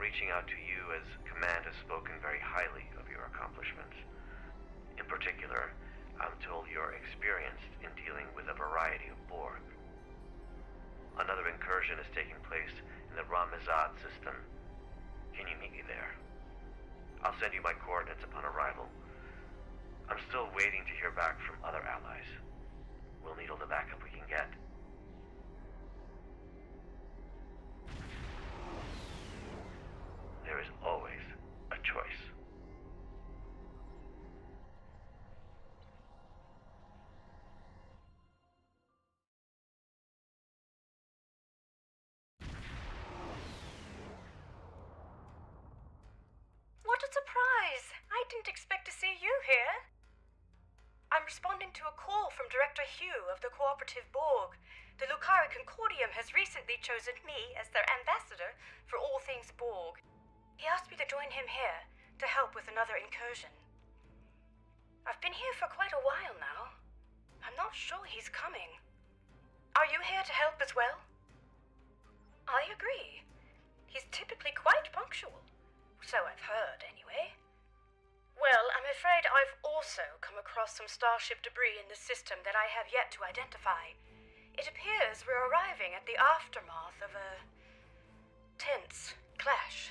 reaching out to you as Command has spoken very highly of your accomplishments. In particular, I'm told you're experienced in dealing with a variety of Borg. Another incursion is taking place in the Ramazad system. Can you meet me there? I'll send you my coordinates upon arrival. I'm still waiting to hear back from other allies. We'll need all the backup we can get. There is always a choice. What a surprise! I didn't expect to see you here. I'm responding to a call from Director Hugh of the Cooperative Borg. The Lucari Concordium has recently chosen me as their ambassador for all things Borg. He asked me to join him here to help with another incursion. I've been here for quite a while now. I'm not sure he's coming. Are you here to help as well? I agree. He's typically quite punctual. So I've heard, anyway. Well, I'm afraid I've also come across some starship debris in the system that I have yet to identify. It appears we're arriving at the aftermath of a tense clash.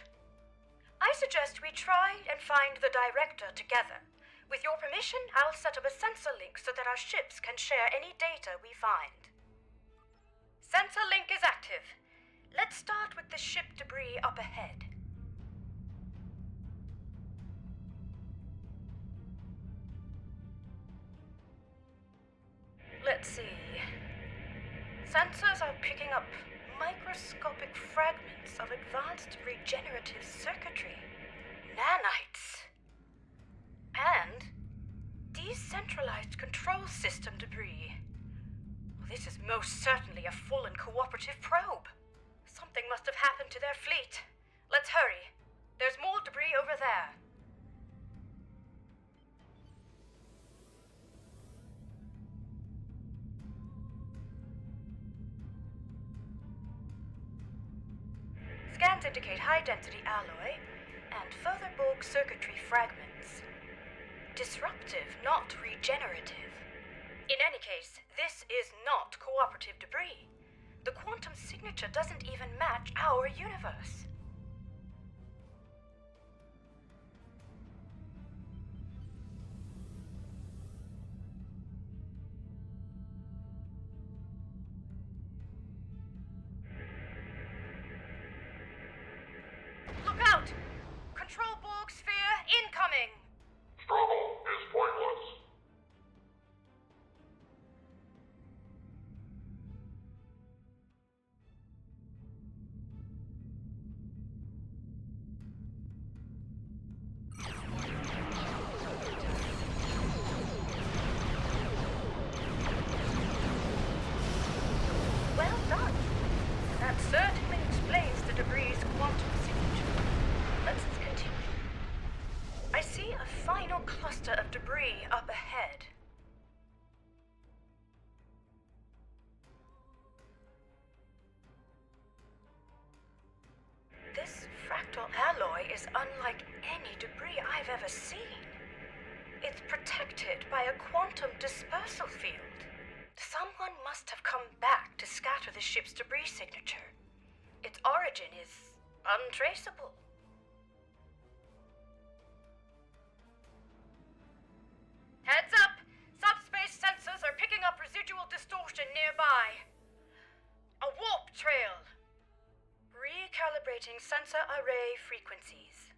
I suggest we try and find the director together. With your permission, I'll set up a sensor link so that our ships can share any data we find. Sensor link is active. Let's start with the ship debris up ahead. Let's see. Sensors are picking up microscopic fragments of advanced regenerative circuitry, nanites, and decentralized control system debris. Well, this is most certainly a full and cooperative probe. Something must have happened to their fleet. Let's hurry. There's more debris over there. Scans indicate high-density alloy and further Borg circuitry fragments. Disruptive, not regenerative. In any case, this is not cooperative debris. The quantum signature doesn't even match our universe. Look out! Control Borg sphere incoming! Struggle is pointless. Well done. That certainly explains the debris' quantum signature. Let's continue. I see a final cluster of debris up ahead. This fractal alloy is unlike any debris I've ever seen. It's protected by a quantum dispersal field. Someone must have come back to scatter the ship's debris signature. Its origin is untraceable. Heads up! Subspace sensors are picking up residual distortion nearby. A warp trail. Recalibrating sensor array frequencies.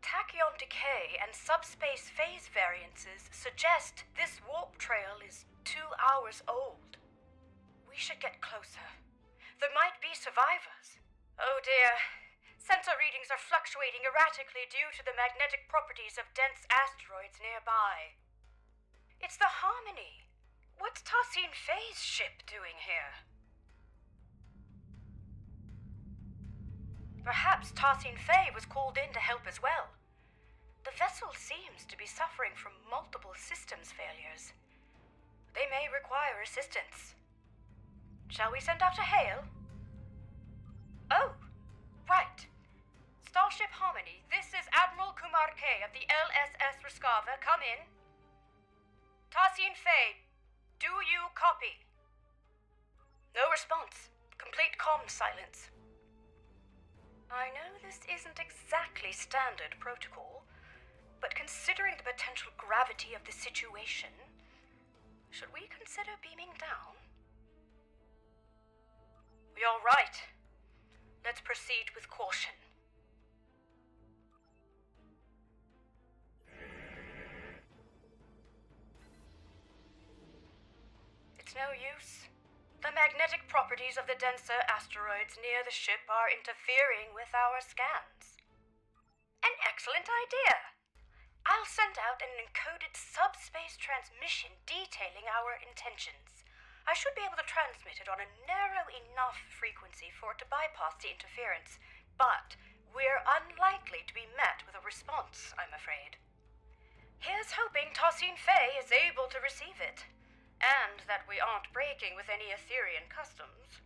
Tachyon decay and subspace phase variances suggest this warp trail is 2 hours old. We should get closer. There might be survivors. Oh dear. Sensor readings are fluctuating erratically due to the magnetic properties of dense asteroids nearby. It's the Harmony. What's Tassin Fei's ship doing here? Perhaps Tassin Fei was called in to help as well. The vessel seems to be suffering from multiple systems failures. They may require assistance. Shall we send out a hail? Oh, right. Starship of the LSS Rescava come in? Tassine Faye, do you copy? No response. Complete comm silence. I know this isn't exactly standard protocol, but considering the potential gravity of the situation, should we consider beaming down? You're right. Let's proceed with caution. It's no use. The magnetic properties of the denser asteroids near the ship are interfering with our scans. An excellent idea. I'll send out an encoded subspace transmission detailing our intentions. I should be able to transmit it on a narrow enough frequency for it to bypass the interference, but we're unlikely to be met with a response, I'm afraid. Here's hoping Tassine Faye is able to receive it, and that we aren't breaking with any Etherian customs.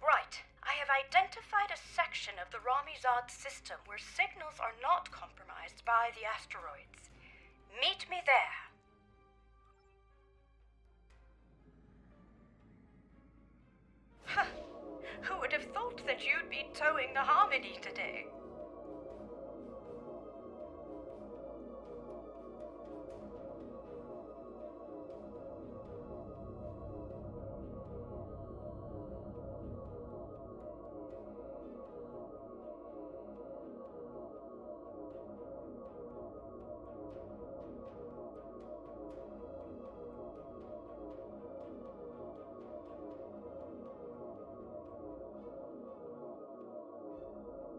Right, I have identified a section of the Ramizad system where signals are not compromised by the asteroids. Meet me there. Who would have thought that you'd be towing the Harmony today?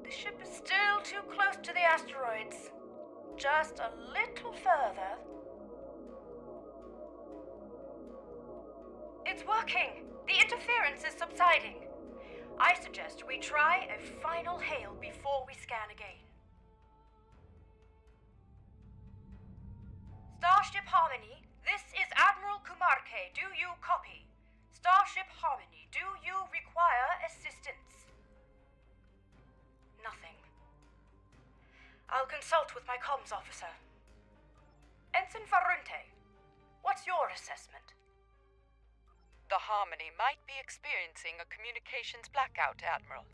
The ship is still too close to the asteroids. Just a little further. It's working! The interference is subsiding. I suggest we try a final hail before we scan again. Starship Harmony, this is Admiral Kumarke. Do you copy? Starship Harmony, do you require assistance? Nothing. I'll consult with my comms officer. Ensign Farunte, what's your assessment? The Harmony might be experiencing a communications blackout, Admiral.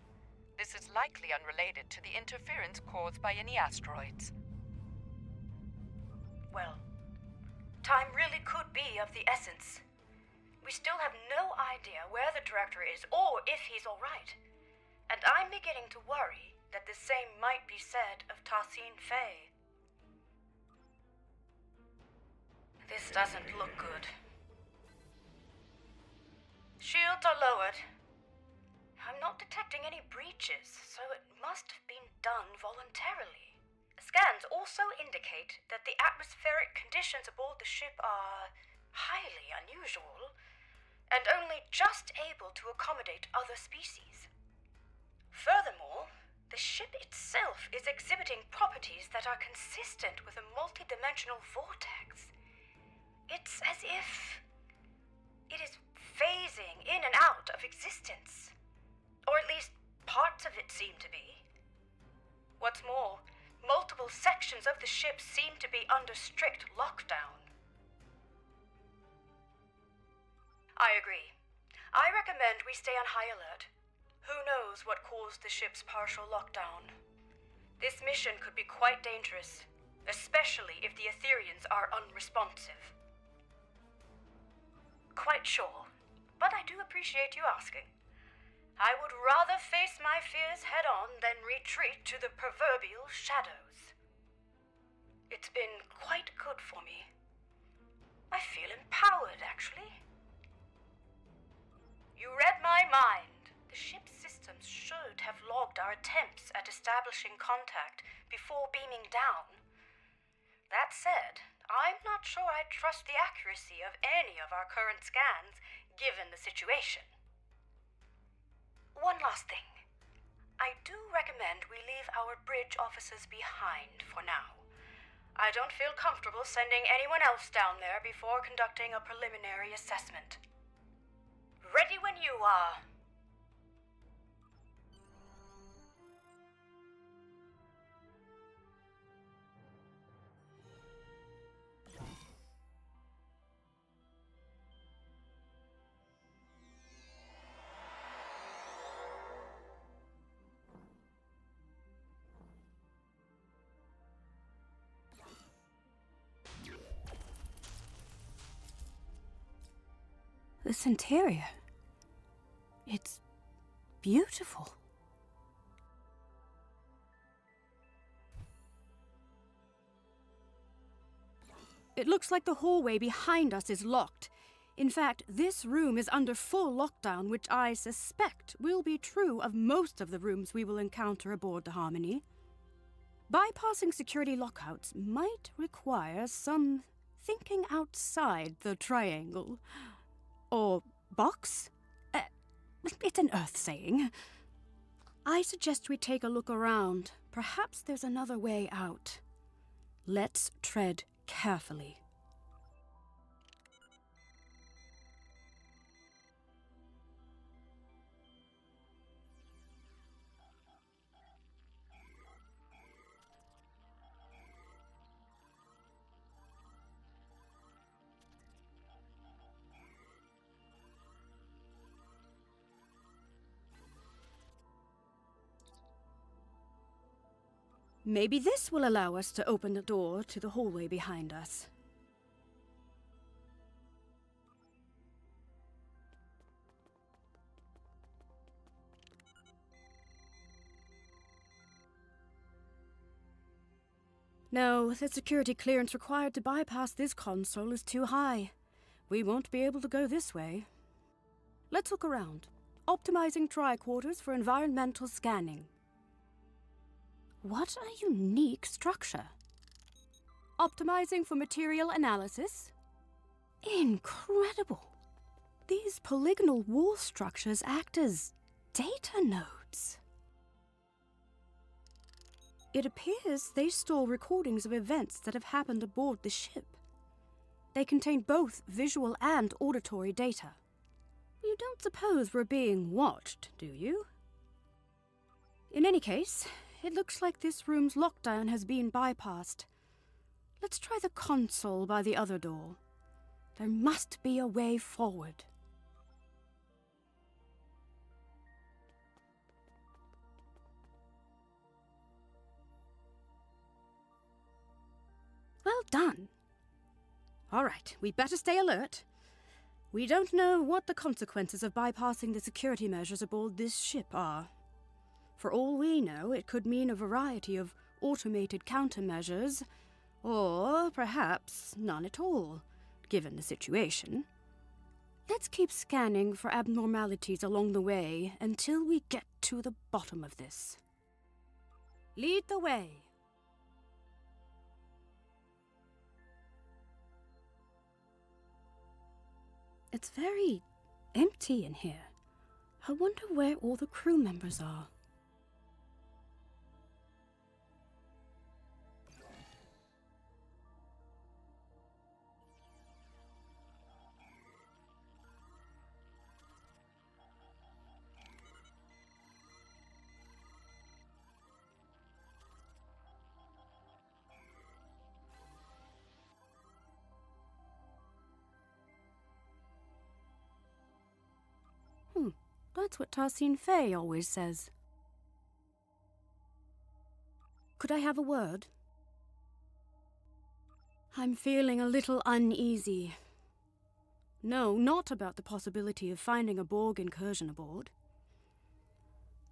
This is likely unrelated to the interference caused by any asteroids. Well, time really could be of the essence. We still have no idea where the director is or if he's all right. And I'm beginning to worry that the same might be said of Tassine Faye. This doesn't look good. Shields are lowered. I'm not detecting any breaches, so it must have been done voluntarily. Scans also indicate that the atmospheric conditions aboard the ship are highly unusual, and only just able to accommodate other species. Furthermore, the ship itself is exhibiting properties that are consistent with a multidimensional vortex. It's as if it is phasing in and out of existence. Or at least parts of it seem to be. What's more, multiple sections of the ship seem to be under strict lockdown. I agree. I recommend we stay on high alert. Who knows what caused the ship's partial lockdown? This mission could be quite dangerous, especially if the Etherians are unresponsive. Quite sure, but I do appreciate you asking. I would rather face my fears head-on than retreat to the proverbial shadows. It's been quite good for me. I feel empowered, actually. You read my mind. The ship's systems should have logged our attempts at establishing contact before beaming down. That said, I'm not sure I trust the accuracy of any of our current scans, given the situation. One last thing. I do recommend we leave our bridge officers behind for now. I don't feel comfortable sending anyone else down there before conducting a preliminary assessment. Ready when you are. This interior. It's beautiful. It looks like the hallway behind us is locked. In fact, this room is under full lockdown, which I suspect will be true of most of the rooms we will encounter aboard the Harmony. Bypassing security lockouts might require some thinking outside the triangle. Or box? It's an Earth saying. I suggest we take a look around. Perhaps there's another way out. Let's tread carefully. Maybe this will allow us to open the door to the hallway behind us. No, the security clearance required to bypass this console is too high. We won't be able to go this way. Let's look around. Optimizing tricorders for environmental scanning. What a unique structure. Optimizing for material analysis. Incredible. These polygonal wall structures act as data nodes. It appears they store recordings of events that have happened aboard the ship. They contain both visual and auditory data. You don't suppose we're being watched, do you? In any case, it looks like this room's lockdown has been bypassed. Let's try the console by the other door. There must be a way forward. Well done. All right, we better stay alert. We don't know what the consequences of bypassing the security measures aboard this ship are. For all we know, it could mean a variety of automated countermeasures, or perhaps none at all, given the situation. Let's keep scanning for abnormalities along the way until we get to the bottom of this. Lead the way. It's very empty in here. I wonder where all the crew members are. That's what Tarsine Faye always says. Could I have a word? I'm feeling a little uneasy. No, not about the possibility of finding a Borg incursion aboard.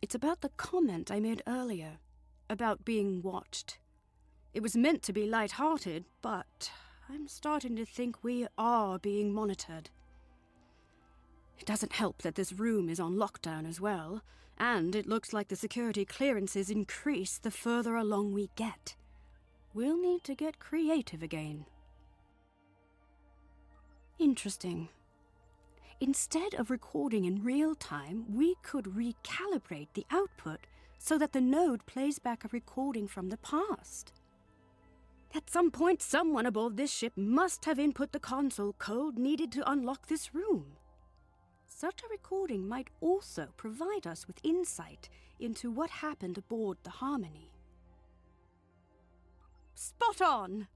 It's about the comment I made earlier, about being watched. It was meant to be light-hearted, but I'm starting to think we are being monitored. It doesn't help that this room is on lockdown as well, and it looks like the security clearances increase the further along we get. We'll need to get creative again. Interesting. Instead of recording in real time, we could recalibrate the output so that the node plays back a recording from the past. At some point, someone aboard this ship must have input the console code needed to unlock this room. Such a recording might also provide us with insight into what happened aboard the Harmony. Spot on!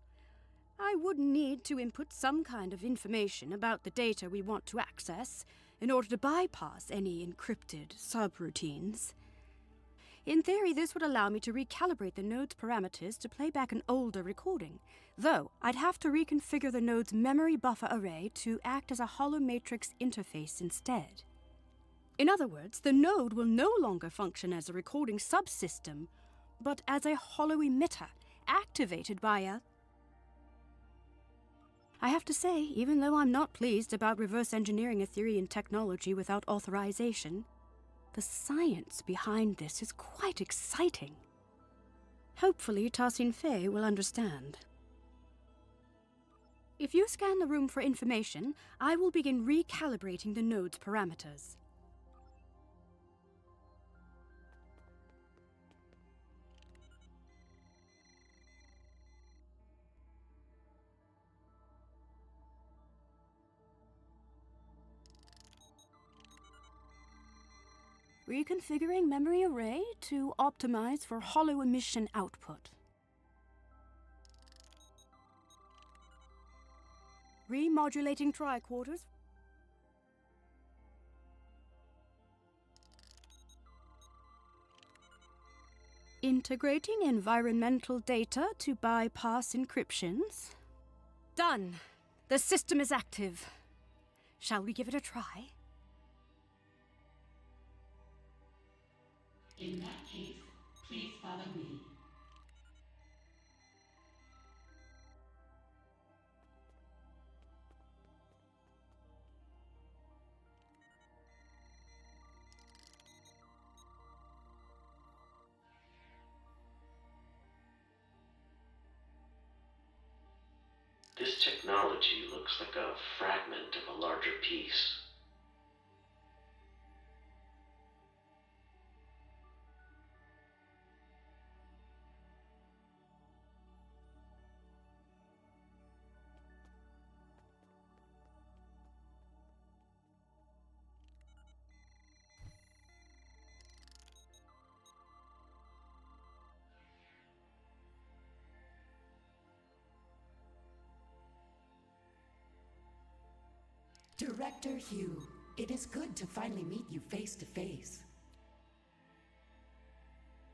I would need to input some kind of information about the data we want to access in order to bypass any encrypted subroutines. In theory, this would allow me to recalibrate the node's parameters to play back an older recording, though I'd have to reconfigure the node's memory buffer array to act as a hollow matrix interface instead. In other words, the node will no longer function as a recording subsystem, but as a hollow emitter, activated by a... I have to say, even though I'm not pleased about reverse engineering Etherean technology without authorization, the science behind this is quite exciting. Hopefully, Tassin Fei will understand. If you scan the room for information, I will begin recalibrating the node's parameters. Reconfiguring memory array to optimize for hollow emission output. Remodulating tricorders. Integrating environmental data to bypass encryptions. Done! The system is active. Shall we give it a try? In that case, please follow me. This technology looks like a fragment of a larger piece. Director Hugh, it is good to finally meet you face to face.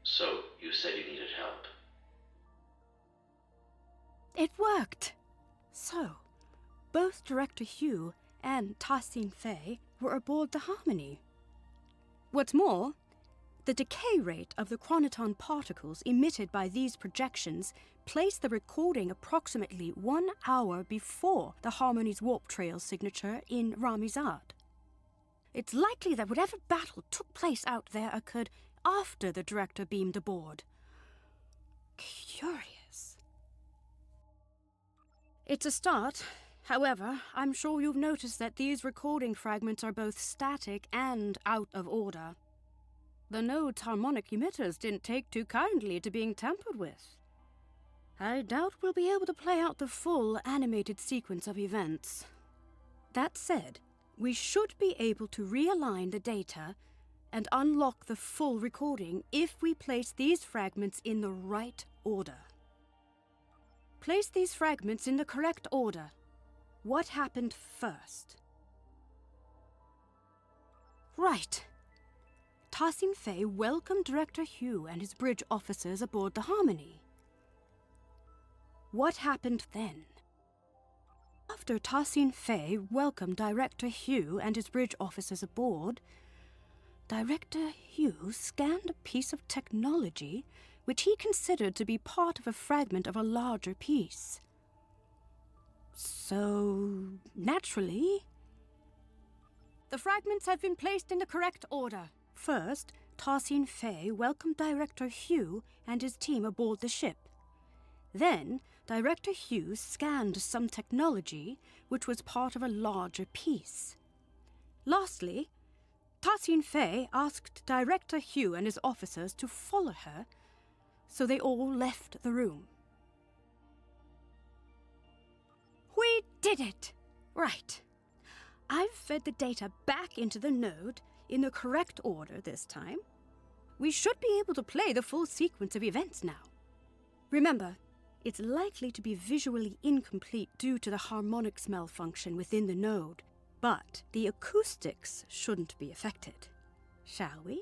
So, you said you needed help. It worked! So, both Director Hugh and Tassin Fei were aboard the Harmony. What's more, the decay rate of the chronoton particles emitted by these projections placed the recording approximately 1 hour before the Harmony's warp trail signature in Ramizad. It's likely that whatever battle took place out there occurred after the director beamed aboard. Curious. It's a start. However, I'm sure you've noticed that these recording fragments are both static and out of order. The node's harmonic emitters didn't take too kindly to being tampered with. I doubt we'll be able to play out the full animated sequence of events. That said, we should be able to realign the data and unlock the full recording if we place these fragments in the right order. Place these fragments in the correct order. What happened first? Right. Tassin Fei welcomed Director Hugh and his bridge officers aboard the Harmony. What happened then? After Tassin Fei welcomed Director Hugh and his bridge officers aboard, Director Hugh scanned a piece of technology which he considered to be part of a fragment of a larger piece. So, naturally, the fragments have been placed in the correct order. First, Tassin Fei welcomed Director Hugh and his team aboard the ship. Then, Director Hugh scanned some technology which was part of a larger piece. Lastly, Tassin Fei asked Director Hugh and his officers to follow her, so they all left the room. We did it! Right. I've fed the data back into the node in the correct order this time. We should be able to play the full sequence of events now. Remember, it's likely to be visually incomplete due to the harmonics malfunction within the node, but the acoustics shouldn't be affected. Shall we?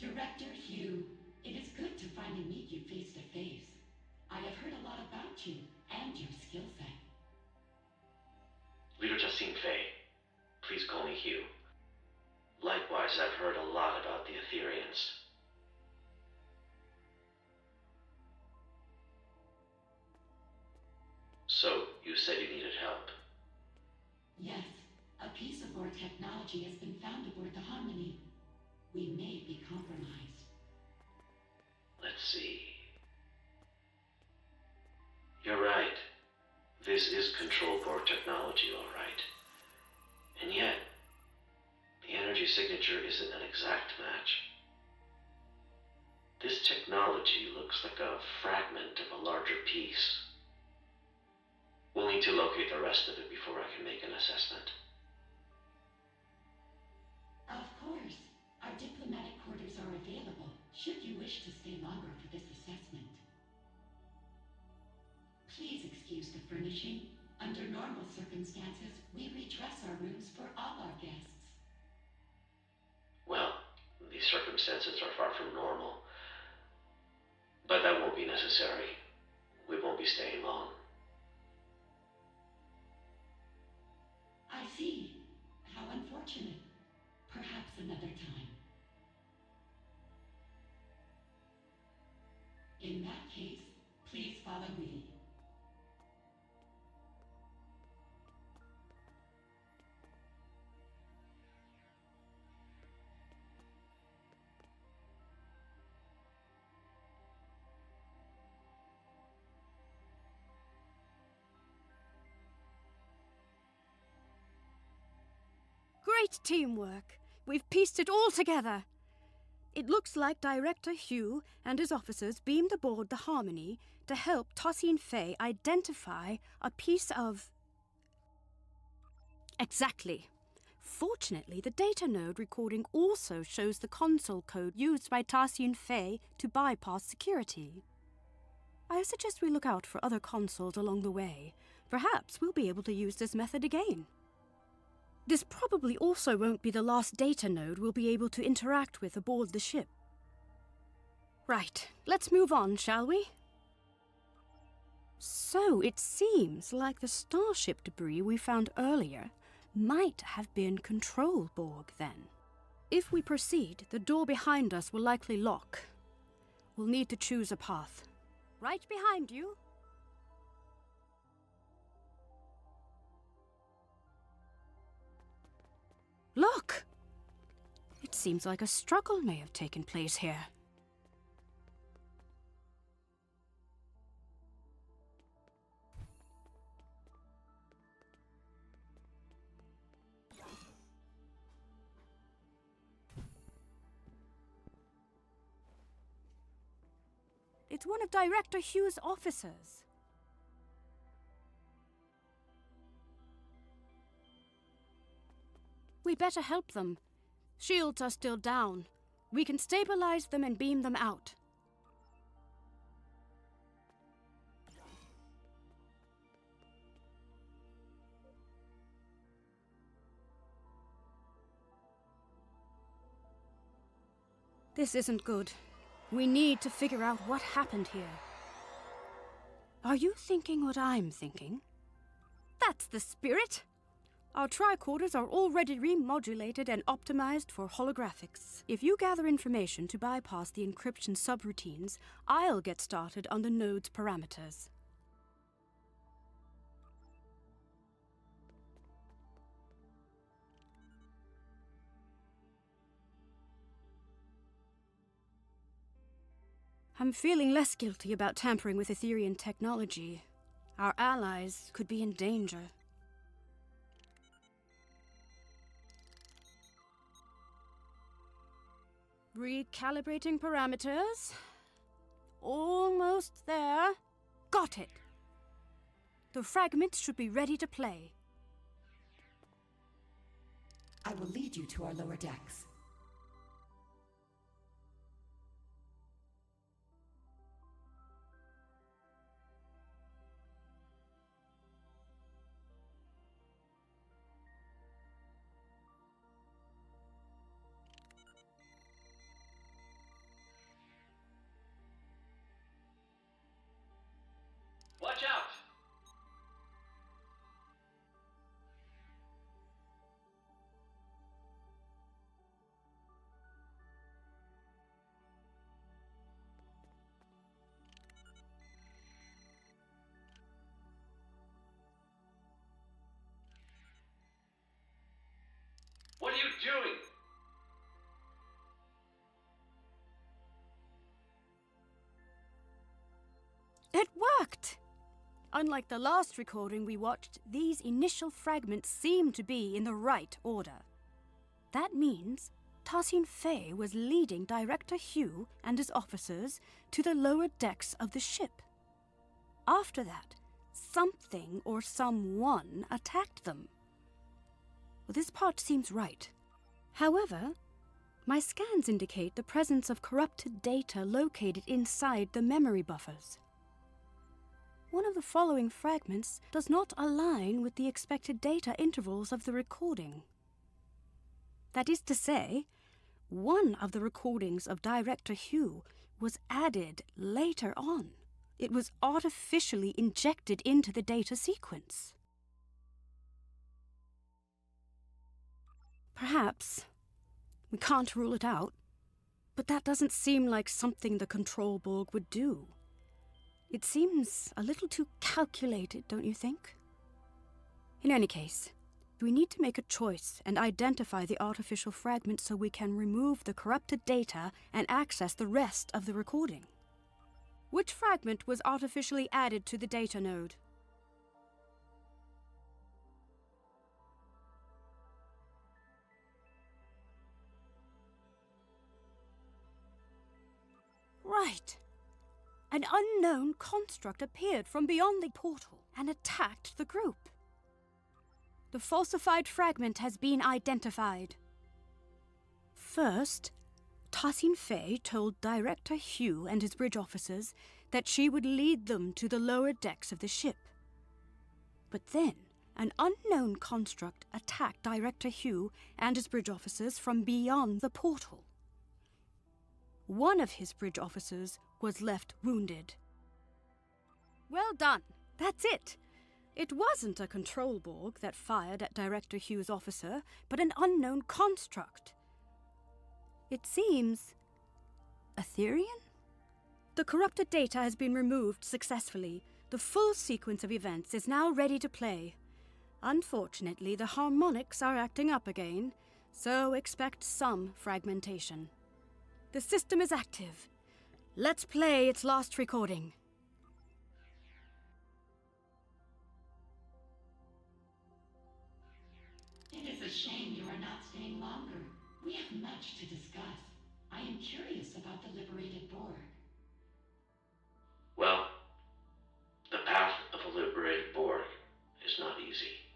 Director Hugh, it is good to finally meet you face to face. I have heard a lot about you and your skill set. Leader Justine Fay, please call me Hugh. Likewise, I've heard a lot about the Etherians. So, you said you needed help. Yes, a piece of our technology has been found aboard the Harmony. We may be compromised. Let's see. You're right. This is control board technology, all right. And yet, the energy signature isn't an exact match. This technology looks like a fragment of a larger piece. We'll need to locate the rest of it before I can make an assessment. Of course. Our diplomatic quarters are available, should you wish to stay longer for this assessment. Please excuse the furnishing. Under normal circumstances, we redress our rooms for all our guests. Well, these circumstances are far from normal. But that won't be necessary. We won't be staying long. I see. How unfortunate. Perhaps another time. In that case, please follow me. Great teamwork. We've pieced it all together. It looks like Director Hugh and his officers beamed aboard the Harmony to help Tosin Fay identify a piece of... Exactly. Fortunately, the data node recording also shows the console code used by Tosin Fay to bypass security. I suggest we look out for other consoles along the way. Perhaps we'll be able to use this method again. This probably also won't be the last data node we'll be able to interact with aboard the ship. Right, let's move on, shall we? So it seems like the starship debris we found earlier might have been control Borg then. If we proceed, the door behind us will likely lock. We'll need to choose a path. Right behind you. Look! It seems like a struggle may have taken place here. It's one of Director Hugh's officers. We better help them. Shields are still down. We can stabilize them and beam them out. This isn't good. We need to figure out what happened here. Are you thinking what I'm thinking? That's the spirit! Our tricorders are already remodulated and optimized for holographics. If you gather information to bypass the encryption subroutines, I'll get started on the node's parameters. I'm feeling less guilty about tampering with Etherian technology. Our allies could be in danger. Recalibrating parameters. Almost there. Got it. The fragments should be ready to play. I will lead you to our lower decks. doing? It worked! Unlike the last recording we watched, these initial fragments seem to be in the right order. That means Tassine Fey was leading Director Hugh and his officers to the lower decks of the ship. After that, something or someone attacked them. Well, this part seems right. However, my scans indicate the presence of corrupted data located inside the memory buffers. One of the following fragments does not align with the expected data intervals of the recording. That is to say, one of the recordings of Director Hugh was added later on. It was artificially injected into the data sequence. Perhaps. We can't rule it out. But that doesn't seem like something the Control Borg would do. It seems a little too calculated, don't you think? In any case, we need to make a choice and identify the artificial fragment so we can remove the corrupted data and access the rest of the recording. Which fragment was artificially added to the data node? Right. An unknown construct appeared from beyond the portal and attacked the group. The falsified fragment has been identified. First, Tassine Fey told Director Hugh and his bridge officers that she would lead them to the lower decks of the ship. But then, an unknown construct attacked Director Hugh and his bridge officers from beyond the portal. One of his bridge officers was left wounded. Well done. That's it. It wasn't a control Borg that fired at Director Hugh's officer, but an unknown construct. It seems Aetherian? The corrupted data has been removed successfully. The full sequence of events is now ready to play. Unfortunately, the harmonics are acting up again, so expect some fragmentation. The system is active. Let's play its last recording. It is a shame you are not staying longer. We have much to discuss. I am curious about the liberated Borg. Well, the path of a liberated Borg is not easy.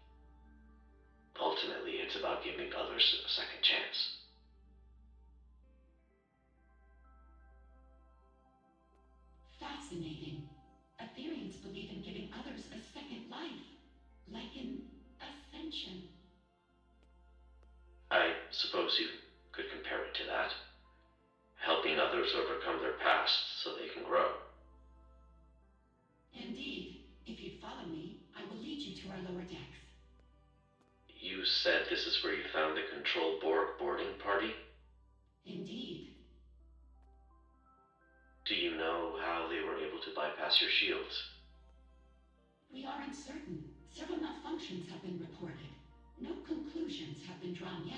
Ultimately, it's about giving others a second chance. Fascinating. Aetherians believe in giving others a second life, like in ascension. I suppose you could compare it to that. Helping others overcome their past so they can grow. Indeed. If you follow me, I will lead you to our lower decks. You said this is where you found the Control Borg boarding party? Indeed. Do you know how they were able to bypass your shields? We are uncertain. Several malfunctions have been reported. No conclusions have been drawn yet.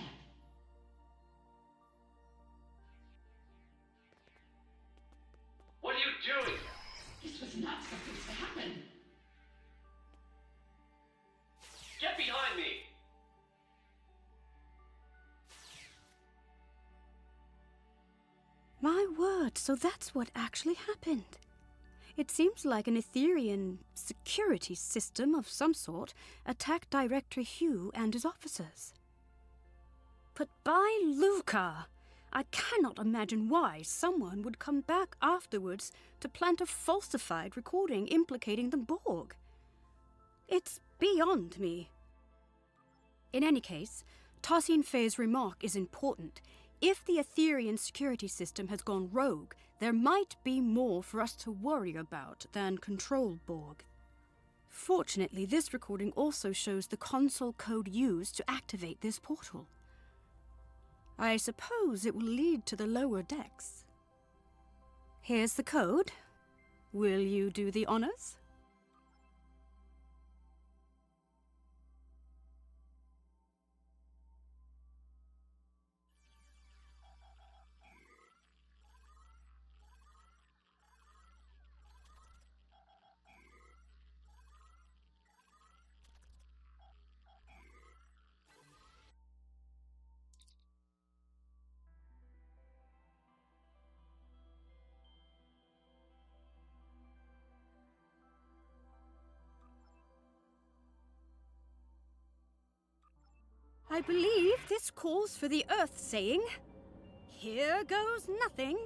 What are you doing? This was not supposed to happen. Get behind me! My word, so that's what actually happened. It seems like an Aetherian security system of some sort attacked Director Hugh and his officers. But by Luca, I cannot imagine why someone would come back afterwards to plant a falsified recording implicating the Borg. It's beyond me. In any case, Tassine Fey's remark is important. If the Aetherian security system has gone rogue, there might be more for us to worry about than Control Borg. Fortunately, this recording also shows the console code used to activate this portal. I suppose it will lead to the lower decks. Here's the code. Will you do the honors? I believe this calls for the Earth saying, "Here goes nothing."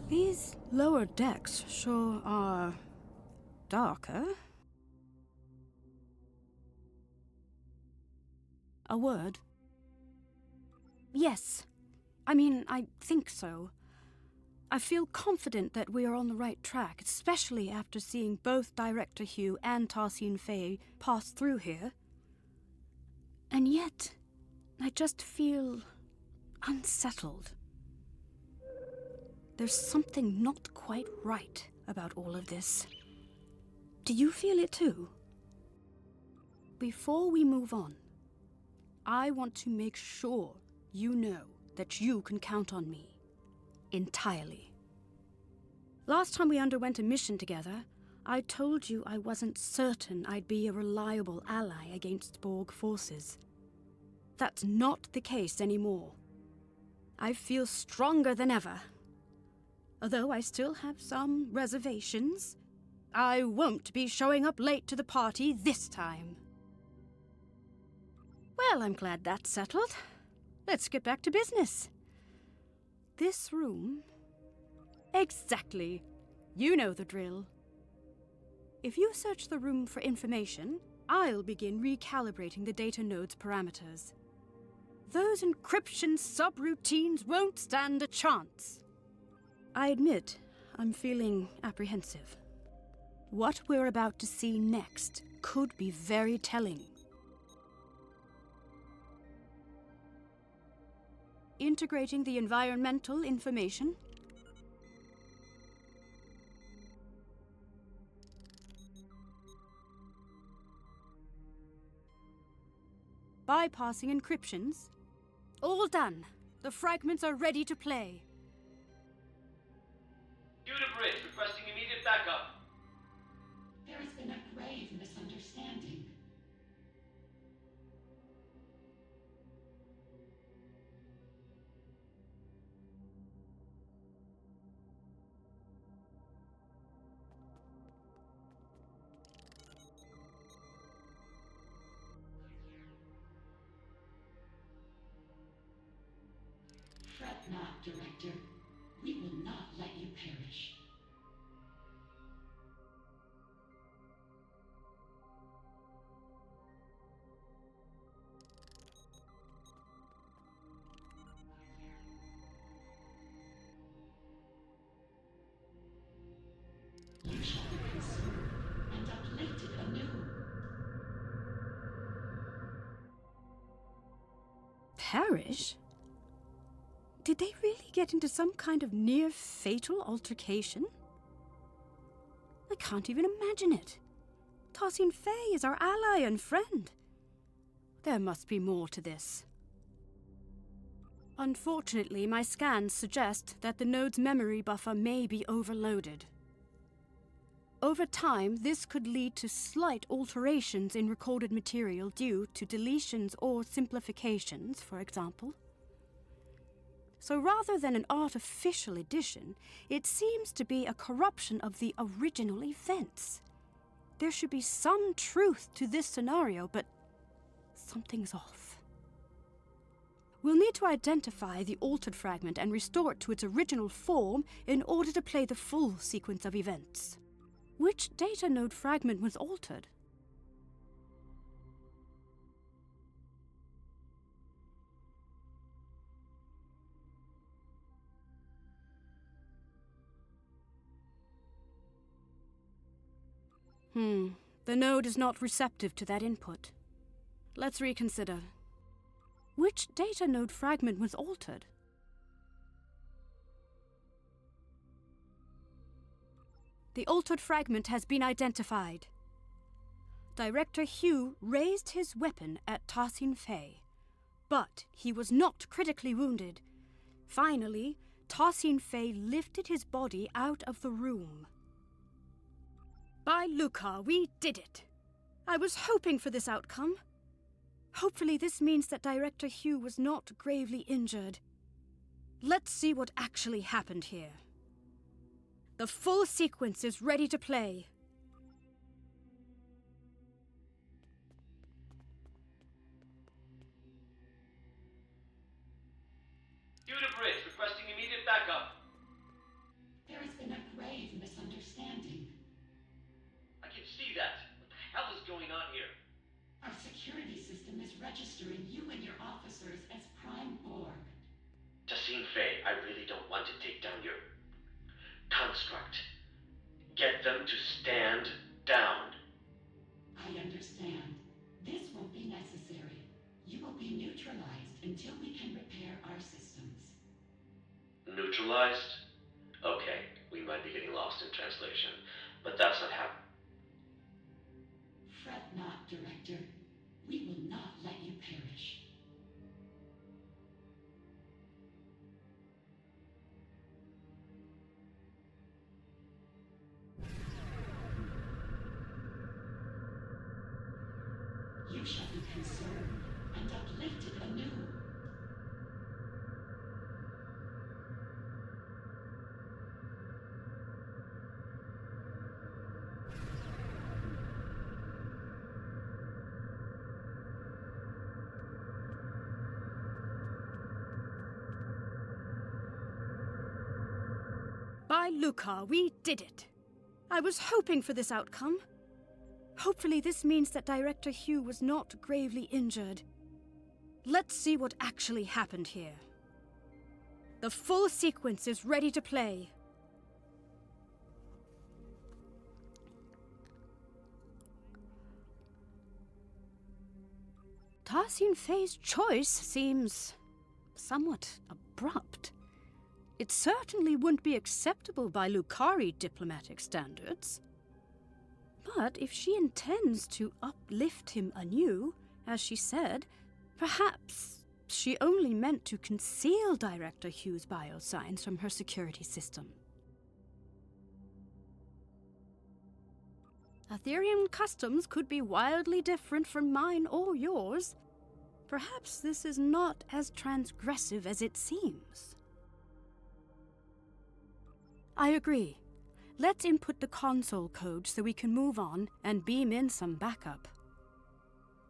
These lower decks sure are darker. A word? Yes. I think so. I feel confident that we are on the right track, especially after seeing both Director Hugh and Tarsine Faye pass through here. And yet, I just feel unsettled. There's something not quite right about all of this. Do you feel it too? Before we move on, I want to make sure you know that you can count on me. Entirely. Last time we underwent a mission together, I told you I wasn't certain I'd be a reliable ally against Borg forces. That's not the case anymore. I feel stronger than ever. Although I still have some reservations, I won't be showing up late to the party this time. Well, I'm glad that's settled. Let's get back to business. This room? Exactly. You know the drill. If you search the room for information, I'll begin recalibrating the data node's parameters. Those encryption subroutines won't stand a chance. I admit, I'm feeling apprehensive. What we're about to see next could be very telling. Integrating the environmental information. Bypassing encryptions. All done. The fragments are ready to play. Due to bridge, requesting immediate backup. There has been a grave misunderstanding. Fret not, Director. We will not let you perish. You shall be consumed and uplifted anew. Perish? Did they really get into some kind of near-fatal altercation? I can't even imagine it. Tarsine Faye is our ally and friend. There must be more to this. Unfortunately, my scans suggest that the node's memory buffer may be overloaded. Over time, this could lead to slight alterations in recorded material due to deletions or simplifications, for example. So rather than an artificial addition, it seems to be a corruption of the original events. There should be some truth to this scenario, but something's off. We'll need to identify the altered fragment and restore it to its original form in order to play the full sequence of events. Which data node fragment was altered? The node is not receptive to that input. Let's reconsider. Which data node fragment was altered? The altered fragment has been identified. Director Hugh raised his weapon at Tarsine Faye, but he was not critically wounded. Finally, Tarsine Faye lifted his body out of the room. By Lucar, we did it. I was hoping for this outcome. Hopefully this means that Director Hugh was not gravely injured. Let's see what actually happened here. The full sequence is ready to play. Unit Bridge, requesting immediate backup. There has been a grave misunderstanding. I can see that. What the hell is going on here? Our security system is registering you and your officers as Prime Borg. Tassine Faye, I really don't want to take down your construct. Get them to stand down. I understand. This won't be necessary. You will be neutralized until we can repair our systems. Neutralized? Okay, we might be getting lost in translation, but that's not happening. Fret not, Director. We will not let you perish. You shall be conserved and uplifted anew. By Lucar, we did it. I was hoping for this outcome. Hopefully this means that Director Hugh was not gravely injured. Let's see what actually happened here. The full sequence is ready to play. Tassine Faye's choice seems somewhat abrupt. It certainly wouldn't be acceptable by Lucari diplomatic standards. But if she intends to uplift him anew, as she said, perhaps she only meant to conceal Director Hugh's biosigns from her security system. Aetherian customs could be wildly different from mine or yours. Perhaps this is not as transgressive as it seems. I agree. Let's input the console code so we can move on and beam in some backup.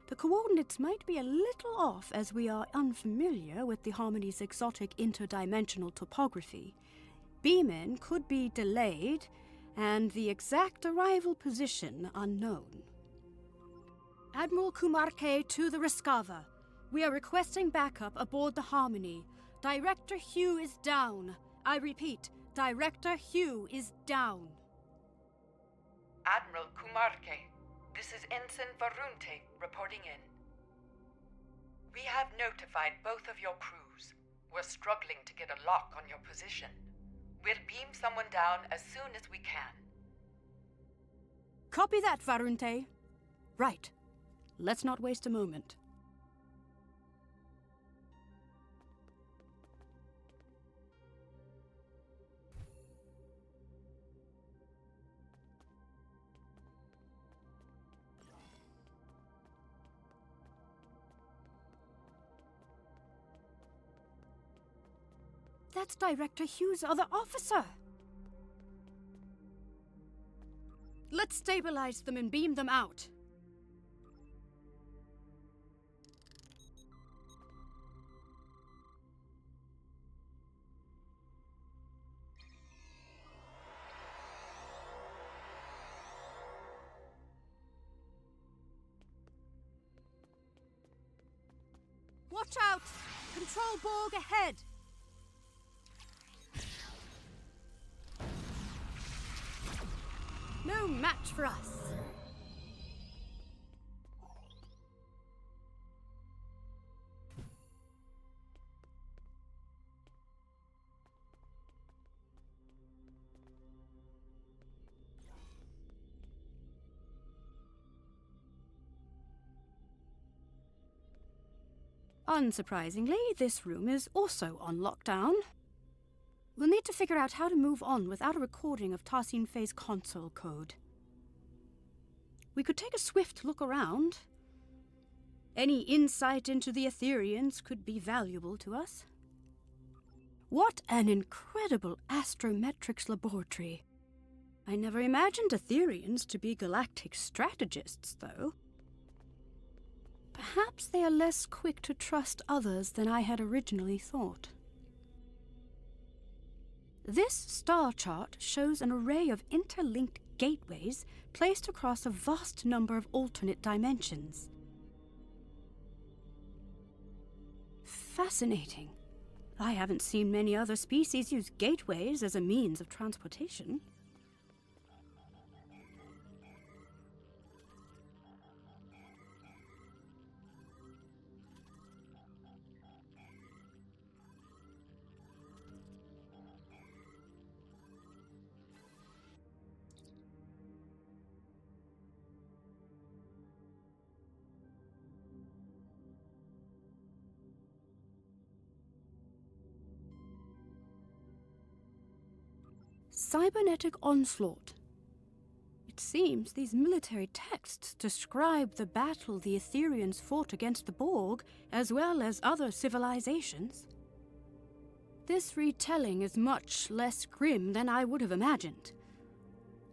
The coordinates might be a little off as we are unfamiliar with the Harmony's exotic interdimensional topography. Beam-in could be delayed, and the exact arrival position unknown. Admiral Kumarke to the Rescava. We are requesting backup aboard the Harmony. Director Hugh is down. I repeat, Director Hugh is down. Admiral Kumarke, this is Ensign Varunte reporting in. We have notified both of your crews. We're struggling to get a lock on your position. We'll beam someone down as soon as we can. Copy that, Varunte. Right. Let's not waste a moment. That's Director Hugh's other officer. Let's stabilize them and beam them out. Watch out! Control Borg ahead! No match for us. Unsurprisingly, this room is also on lockdown. We'll need to figure out how to move on without a recording of Tassine Faye's console code. We could take a swift look around. Any insight into the Etherians could be valuable to us. What an incredible astrometrics laboratory. I never imagined Etherians to be galactic strategists, though. Perhaps they are less quick to trust others than I had originally thought. This star chart shows an array of interlinked gateways placed across a vast number of alternate dimensions. Fascinating. I haven't seen many other species use gateways as a means of transportation. Cybernetic onslaught. It seems these military texts describe the battle the Etherians fought against the Borg, as well as other civilizations. This retelling is much less grim than I would have imagined.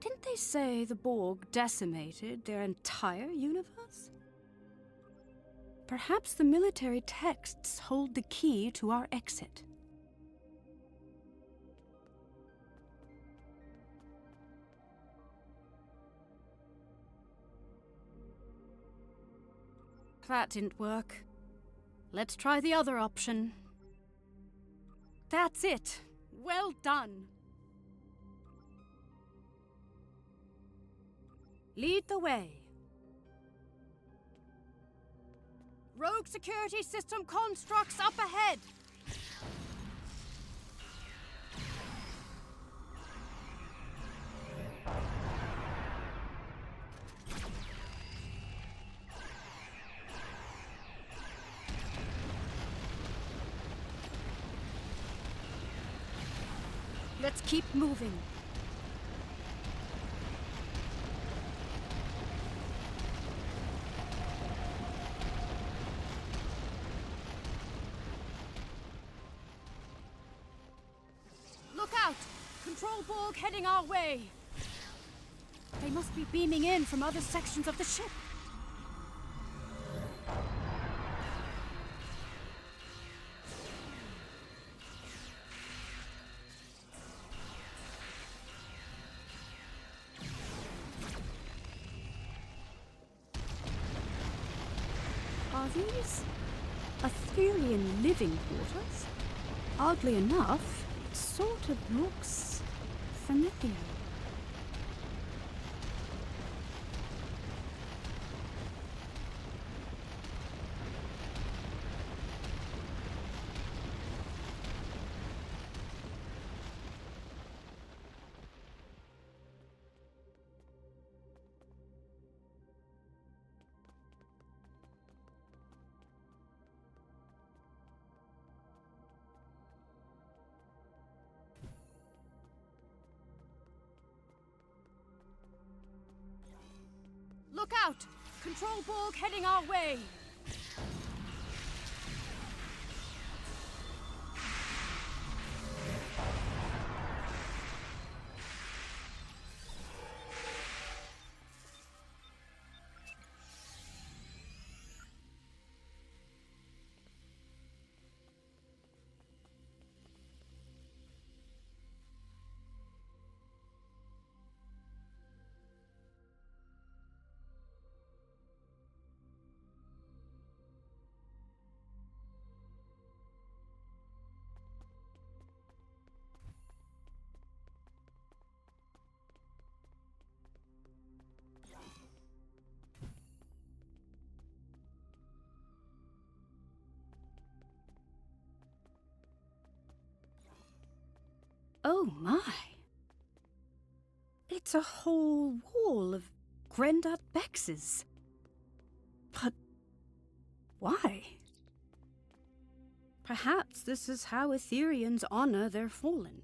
Didn't they say the Borg decimated their entire universe? Perhaps the military texts hold the key to our exit. That didn't work. Let's try the other option. That's it. Well done. Lead the way. Rogue security system constructs up ahead. Let's keep moving. Look out! Control Borg heading our way. They must be beaming in from other sections of the ship. Are these Etherian living quarters? Oddly enough, it sort of looks familiar. Look out! Control Borg heading our way! Oh my! It's a whole wall of Grendot Bexes. But why? Perhaps this is how Etherians honor their fallen.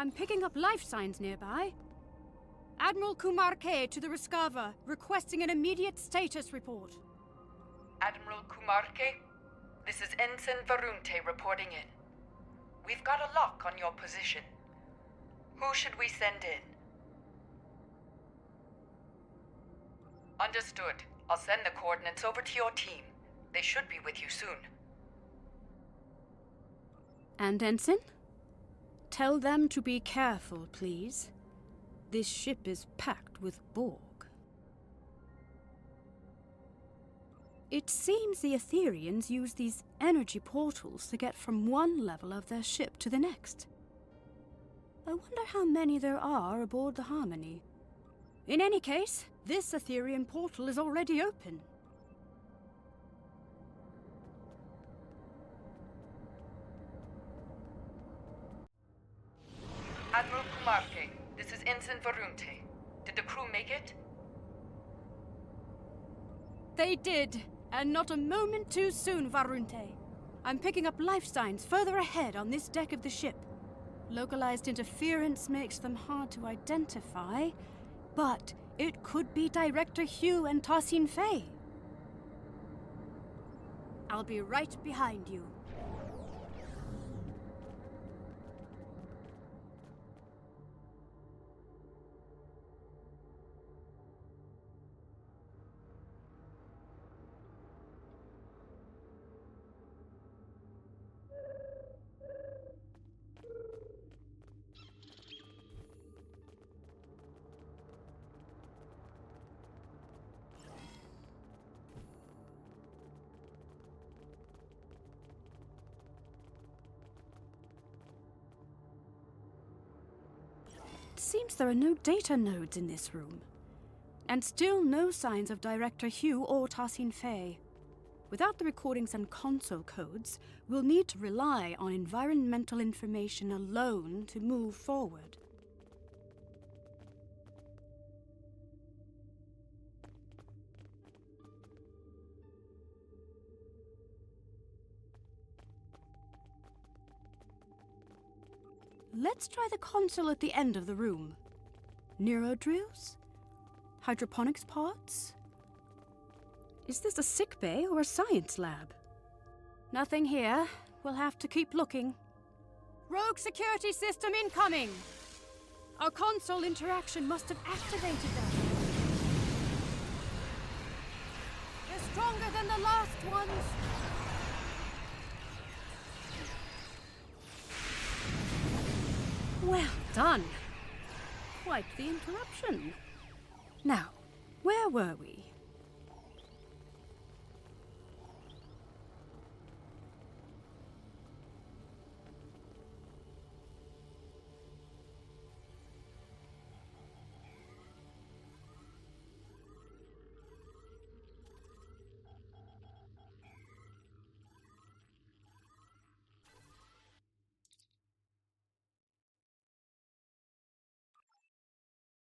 I'm picking up life signs nearby. Admiral Kumar K to the Rescava, requesting an immediate status report. Admiral Kumarke, this is Ensign Varunte reporting in. We've got a lock on your position. Who should we send in? Understood. I'll send the coordinates over to your team. They should be with you soon. And Ensign? Tell them to be careful, please. This ship is packed with Borg. It seems the Etherians use these energy portals to get from one level of their ship to the next. I wonder how many there are aboard the Harmony. In any case, this Etherian portal is already open. Admiral Kumarke, this is Ensign Varunte. Did the crew make it? They did, and not a moment too soon, Varunte. I'm picking up life signs further ahead on this deck of the ship. Localized interference makes them hard to identify, but it could be Director Hugh and Tassin Fei. I'll be right behind you. Seems there are no data nodes in this room. And still no signs of Director Hugh or Tassin Fei. Without the recordings and console codes, we'll need to rely on environmental information alone to move forward. Let's try the console at the end of the room. Neurodrills? Hydroponics pods? Is this a sick bay or a science lab? Nothing here. We'll have to keep looking. Rogue security system incoming! Our console interaction must have activated them. They're stronger than the last ones! Well done. Quite the interruption. Now, where were we?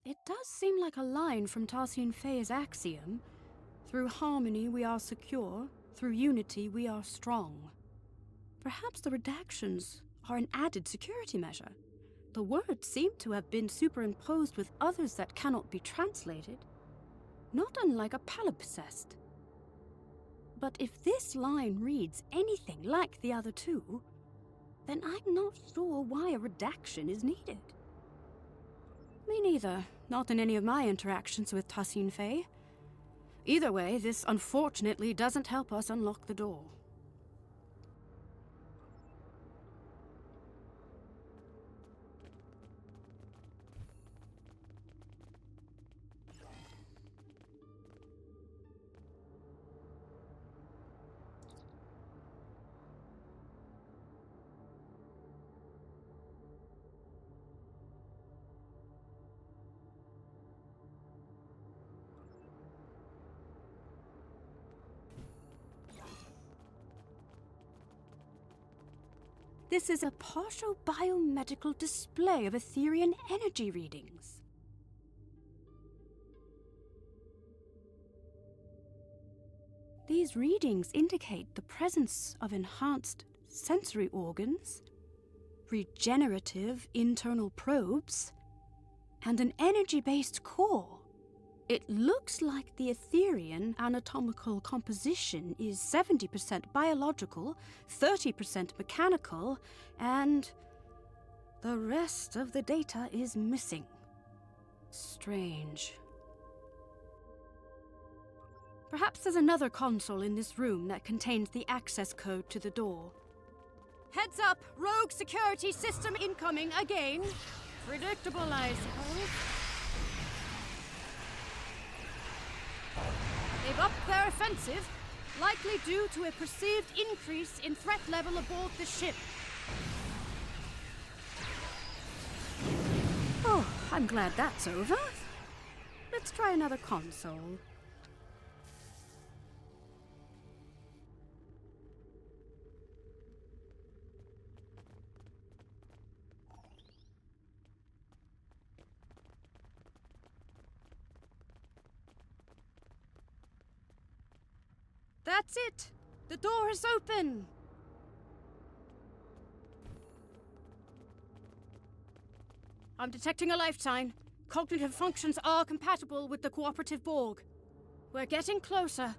It does seem like a line from Tassin Fei's Axiom. Through harmony we are secure, through unity we are strong. Perhaps the redactions are an added security measure. The words seem to have been superimposed with others that cannot be translated, not unlike a palimpsest. But if this line reads anything like the other two, then I'm not sure why a redaction is needed. Me neither. Not in any of my interactions with Tassin Fei. Either way, this unfortunately doesn't help us unlock the door. This is a partial biomedical display of Etherian energy readings. These readings indicate the presence of enhanced sensory organs, regenerative internal probes, and an energy-based core. It looks like the Etherian anatomical composition is 70% biological, 30% mechanical, and the rest of the data is missing. Strange. Perhaps there's another console in this room that contains the access code to the door. Heads up! Rogue security system incoming again! Predictable, I suppose. They've upped their offensive, likely due to a perceived increase in threat level aboard the ship. Oh, I'm glad that's over. Let's try another console. That's it! The door is open! I'm detecting a life sign. Cognitive functions are compatible with the cooperative Borg. We're getting closer.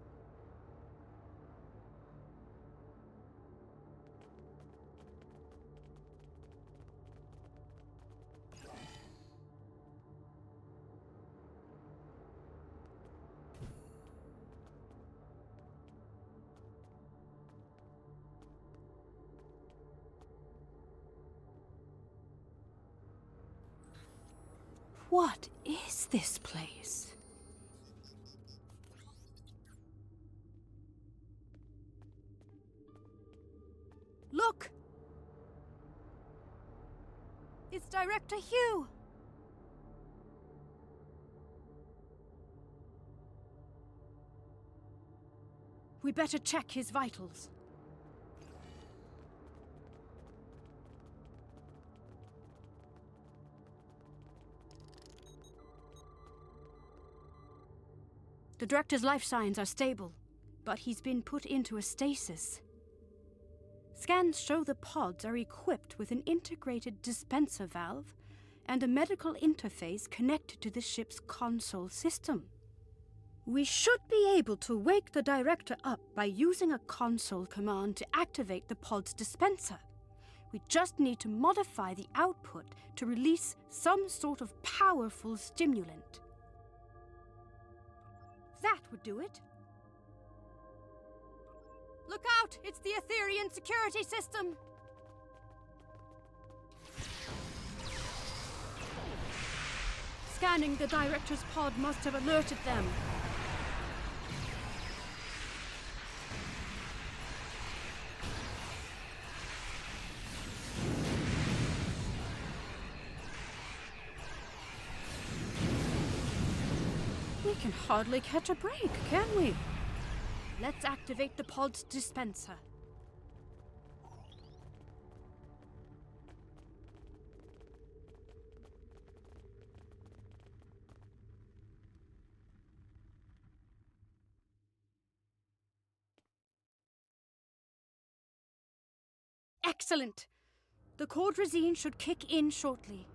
What is this place? Look! It's Director Hugh! We better check his vitals. The Director's life signs are stable, but he's been put into a stasis. Scans show the pods are equipped with an integrated dispenser valve and a medical interface connected to the ship's console system. We should be able to wake the Director up by using a console command to activate the pod's dispenser. We just need to modify the output to release some sort of powerful stimulant. That would do it. Look out! It's the Etherian security system! Scanning the Director's pod must have alerted them. We can hardly catch a break, can we? Let's activate the pod's dispenser. Excellent! The cordrazine should kick in shortly.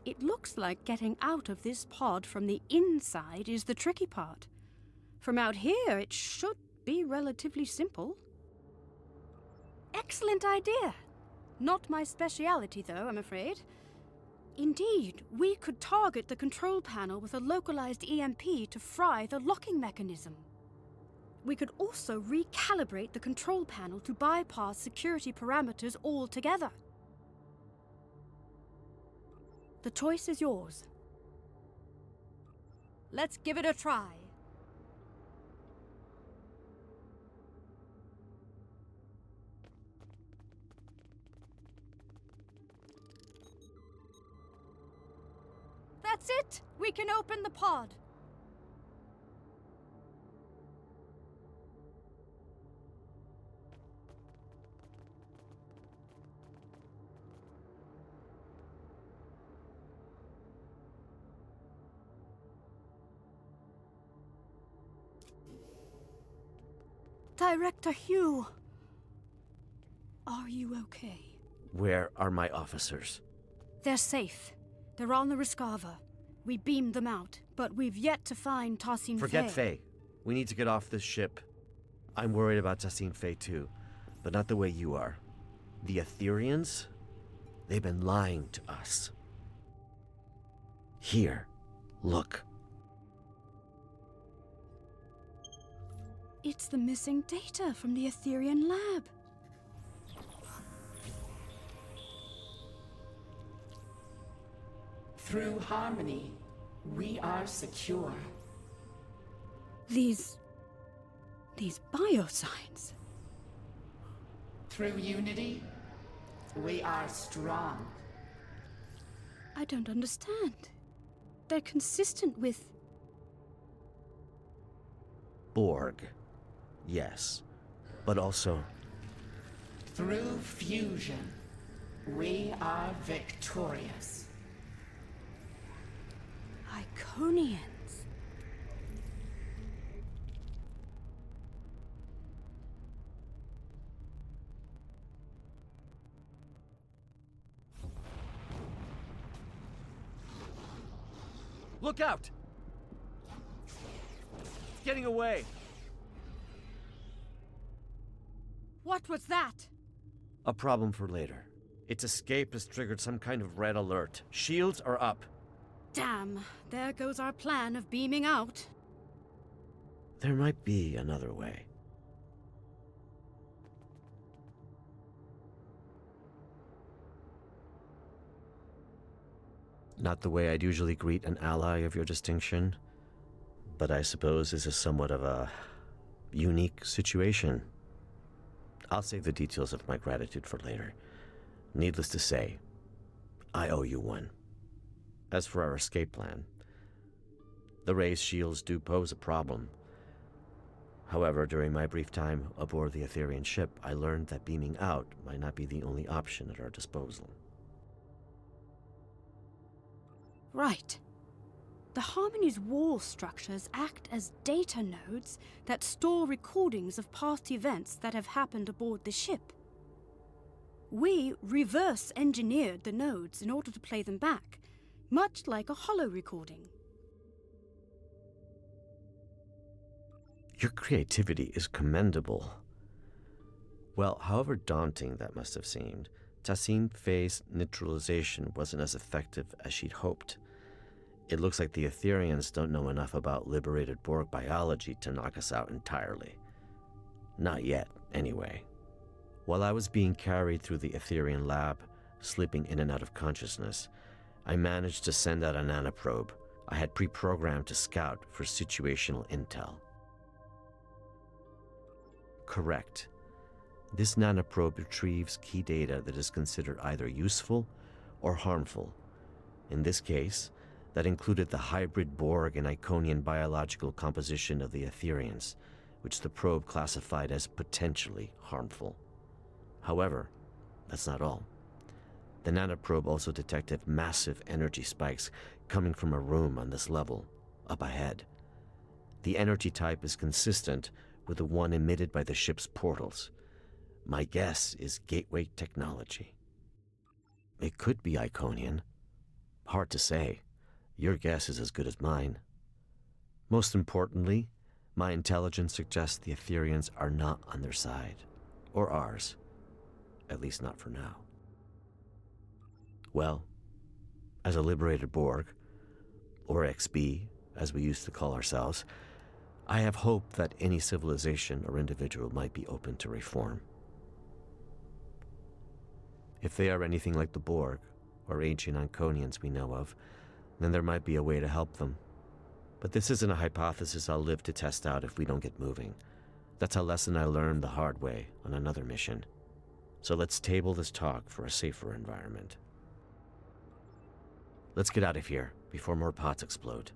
It looks like getting out of this pod from the inside is the tricky part. From out here, it should be relatively simple. Excellent idea! Not my speciality, though, I'm afraid. Indeed, we could target the control panel with a localized EMP to fry the locking mechanism. We could also recalibrate the control panel to bypass security parameters altogether. The choice is yours. Let's give it a try. That's it! We can open the pod. Director Hugh, are you okay? Where are my officers? They're safe. They're on the Rescava. We beamed them out, but we've yet to find Tassin Fey. Forget Fey. We need to get off this ship. I'm worried about Tassin Fey too, but not the way you are. The Etherians? They've been lying to us. Here, look. It's the missing data from the Etherian lab. Through harmony, we are secure. These biosigns. Through unity, we are strong. I don't understand. They're consistent with... Borg. Yes. But also... Through fusion, we are victorious. Iconians. Look out! It's getting away! What was that? A problem for later. Its escape has triggered some kind of red alert. Shields are up. Damn, there goes our plan of beaming out. There might be another way. Not the way I'd usually greet an ally of your distinction, but I suppose this is somewhat of a unique situation. I'll save the details of my gratitude for later. Needless to say, I owe you one. As for our escape plan, the raised shields do pose a problem. However, during my brief time aboard the Etherian ship, I learned that beaming out might not be the only option at our disposal. Right. The Harmony's wall structures act as data nodes that store recordings of past events that have happened aboard the ship. We reverse engineered the nodes in order to play them back, much like a holo recording. Your creativity is commendable. Well, however daunting that must have seemed, Tassin Fey's neutralization wasn't as effective as she'd hoped. It looks like the Etherians don't know enough about liberated Borg biology to knock us out entirely. Not yet, anyway. While I was being carried through the Etherian lab, slipping in and out of consciousness, I managed to send out a nanoprobe I had pre-programmed to scout for situational intel. Correct. This nanoprobe retrieves key data that is considered either useful or harmful. In this case, that included the hybrid Borg and Iconian biological composition of the Etherians, which the probe classified as potentially harmful. However, that's not all. The nanoprobe also detected massive energy spikes coming from a room on this level, up ahead. The energy type is consistent with the one emitted by the ship's portals. My guess is gateway technology. It could be Iconian. Hard to say. Your guess is as good as mine. Most importantly, my intelligence suggests the Etherians are not on their side. Or ours. At least not for now. Well, as a liberated Borg, or XB, as we used to call ourselves, I have hope that any civilization or individual might be open to reform. If they are anything like the Borg, or ancient Iconians we know of, then there might be a way to help them. But this isn't a hypothesis I'll live to test out if we don't get moving. That's a lesson I learned the hard way on another mission. So let's table this talk for a safer environment. Let's get out of here before more pots explode.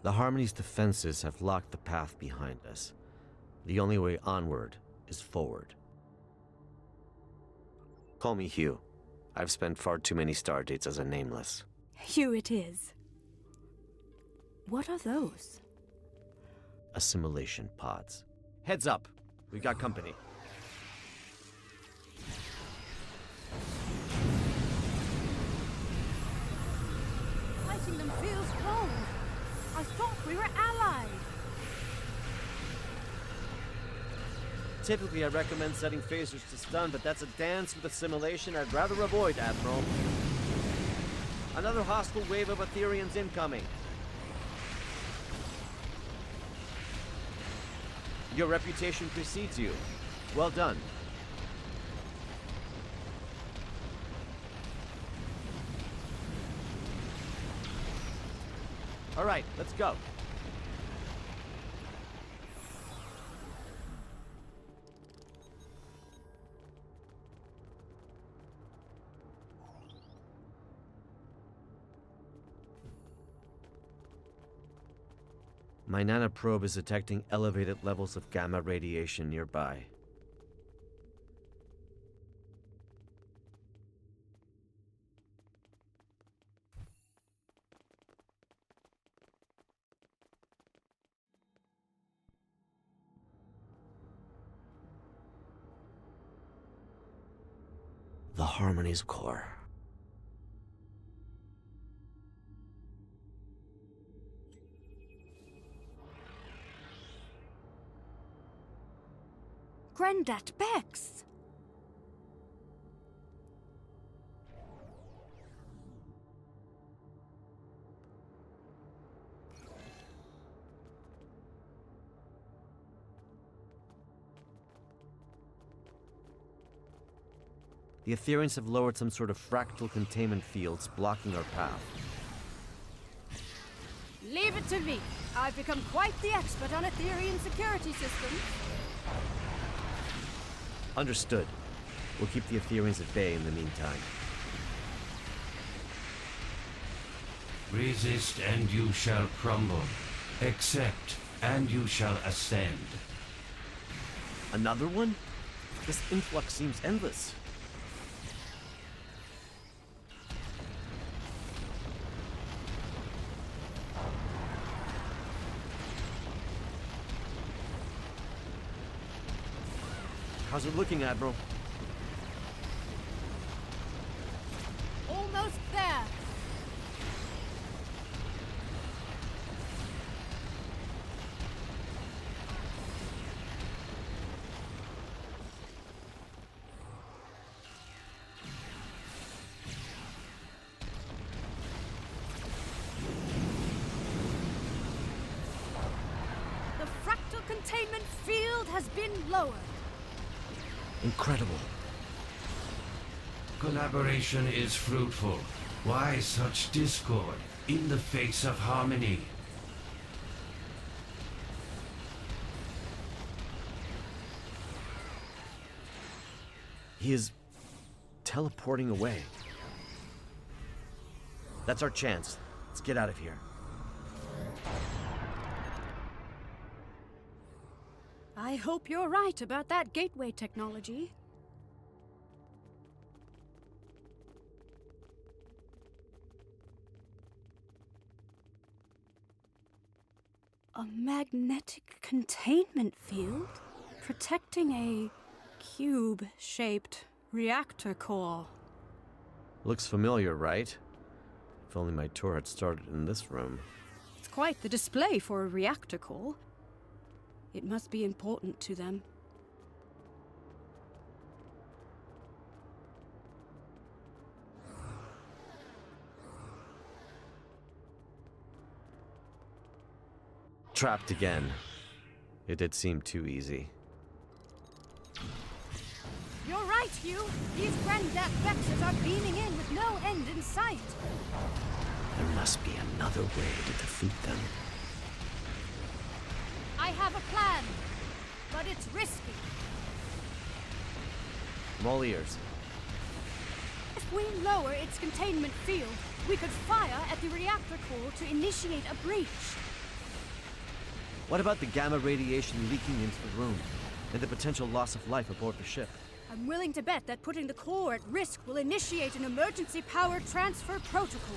The Harmony's defenses have locked the path behind us. The only way onward is forward. Call me Hugh. I've spent far too many stardates as a nameless. Hugh it is. What are those? Assimilation pods. Heads up! We've got company. Fighting them feels wrong. I thought we were allied. Typically, I recommend setting phasers to stun, but that's a dance with assimilation I'd rather avoid, Admiral. Another hostile wave of Ethereans incoming. Your reputation precedes you. Well done. All right, let's go. My nanoprobe is detecting elevated levels of gamma radiation nearby. The Harmony's core. Granddad Bex! The Ethereans have lowered some sort of fractal containment fields blocking our path. Leave it to me. I've become quite the expert on Etherean security systems. Understood. We'll keep the Ethereans at bay in the meantime. Resist and you shall crumble. Accept and you shall ascend. Another one? This influx seems endless. How's it looking, Admiral? Almost there. The fractal containment field has been lowered. Incredible. Collaboration is fruitful. Why such discord in the face of harmony? He is teleporting away. That's our chance. Let's get out of here. I hope you're right about that gateway technology. A magnetic containment field protecting a cube-shaped reactor core. Looks familiar, right? If only my tour had started in this room. It's quite the display for a reactor core. It must be important to them. Trapped again. It did seem too easy. You're right, Hugh. These Granddad Bexes are beaming in with no end in sight. There must be another way to defeat them. I have a plan, but it's risky. I'm all ears. If we lower its containment field, we could fire at the reactor core to initiate a breach. What about the gamma radiation leaking into the room? and the potential loss of life aboard the ship. I'm willing to bet that putting the core at risk will initiate an emergency power transfer protocol.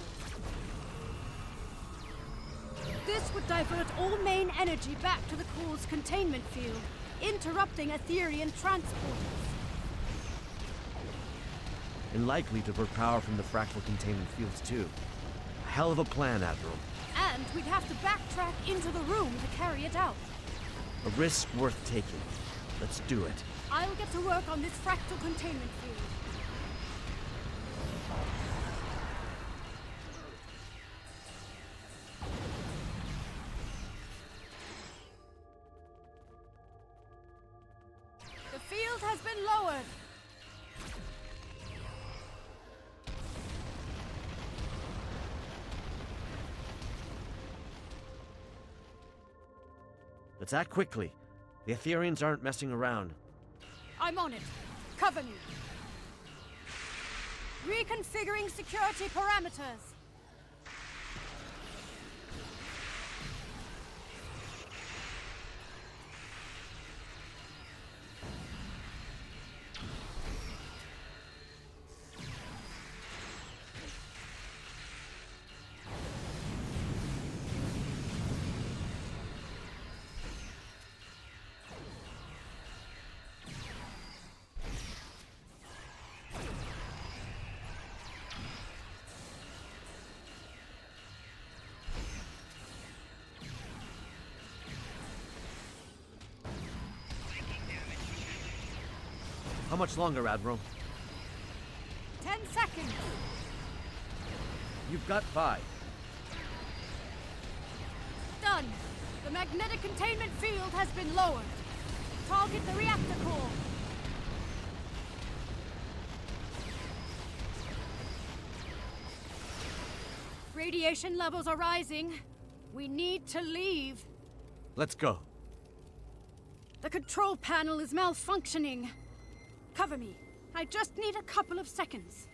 This would divert all main energy back to the core's containment field, interrupting Etherian transporters. And likely divert power from the fractal containment fields too. A hell of a plan, Admiral. And we'd have to backtrack into the room to carry it out. A risk worth taking. Let's do it. I'll get to work on this fractal containment field. The field has been lowered. Let's act quickly. The Etherians aren't messing around. I'm on it. Cover me. Reconfiguring security parameters. How much longer, Admiral? 10 seconds. You've got 5. Done. The magnetic containment field has been lowered. Target the reactor core. Radiation levels are rising. We need to leave. Let's go. The control panel is malfunctioning. Cover me. I just need a couple of seconds.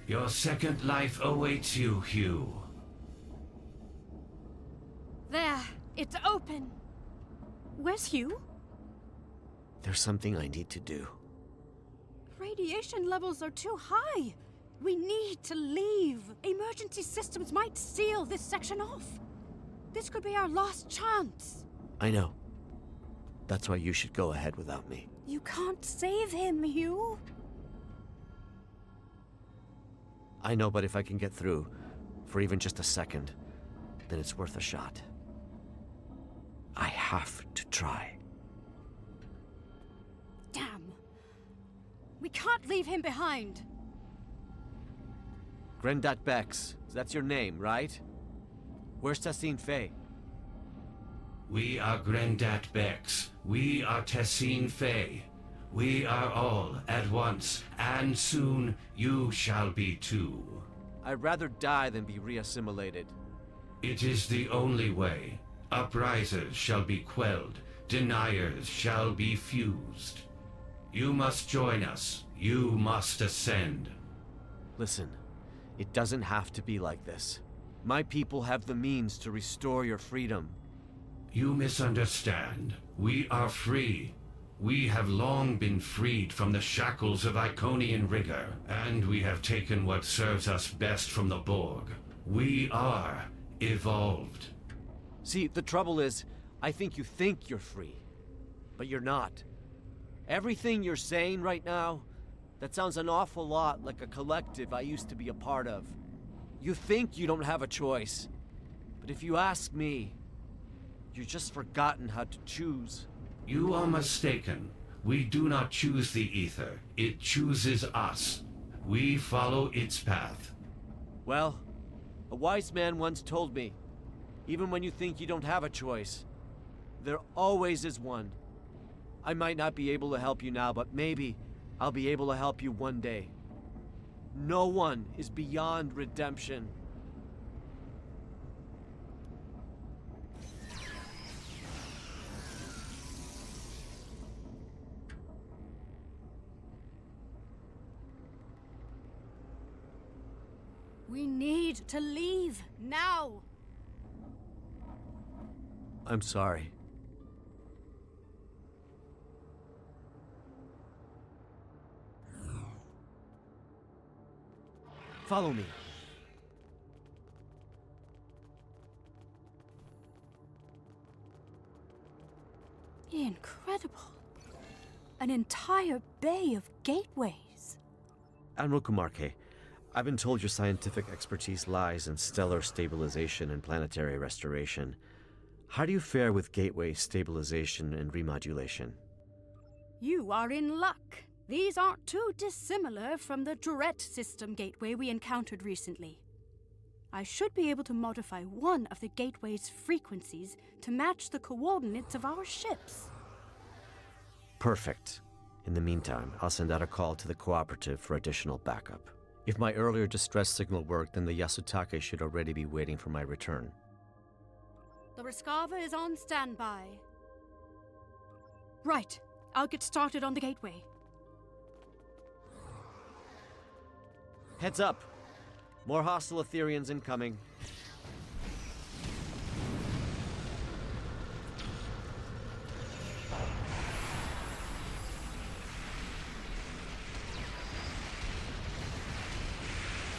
Your second life awaits you, Hugh. There. It's open. Where's Hugh? There's something I need to do. Radiation levels are too high. We need to leave. Emergency systems might seal this section off. This could be our last chance. I know. That's why you should go ahead without me. You can't save him, Hugh. I know, but if I can get through, for even just a second, then it's worth a shot. I have to try. Damn. We can't leave him behind. Grendat Bex, that's your name, right? Where's Tassine Faye? We are Grendat Bex. We are Tessine Faye. We are all at once, and soon you shall be too. I'd rather die than be reassimilated. It is the only way. Uprisers shall be quelled. Deniers shall be fused. You must join us. You must ascend. Listen, it doesn't have to be like this. My people have the means to restore your freedom. You misunderstand. We are free. We have long been freed from the shackles of Iconian rigor, and we have taken what serves us best from the Borg. We are evolved. See, the trouble is, I think you think you're free, but you're not. Everything you're saying right now, that sounds an awful lot like a collective I used to be a part of. You think you don't have a choice, but if you ask me, you've just forgotten how to choose. You are mistaken. We do not choose the ether. It chooses us. We follow its path. Well, a wise man once told me, even when you think you don't have a choice, there always is one. I might not be able to help you now, but maybe I'll be able to help you one day. No one is beyond redemption. We need to leave now. I'm sorry. Follow me. Incredible. An entire bay of gateways. Admiral Kumarke, I've been told your scientific expertise lies in stellar stabilization and planetary restoration. How do you fare with gateway stabilization and remodulation? You are in luck. These aren't too dissimilar from the Tourette system gateway we encountered recently. I should be able to modify one of the gateway's frequencies to match the coordinates of our ships. Perfect. In the meantime, I'll send out a call to the cooperative for additional backup. If my earlier distress signal worked, then the Yasutake should already be waiting for my return. The Rescava is on standby. Right. I'll get started on the gateway. Heads up! More hostile Etherians incoming.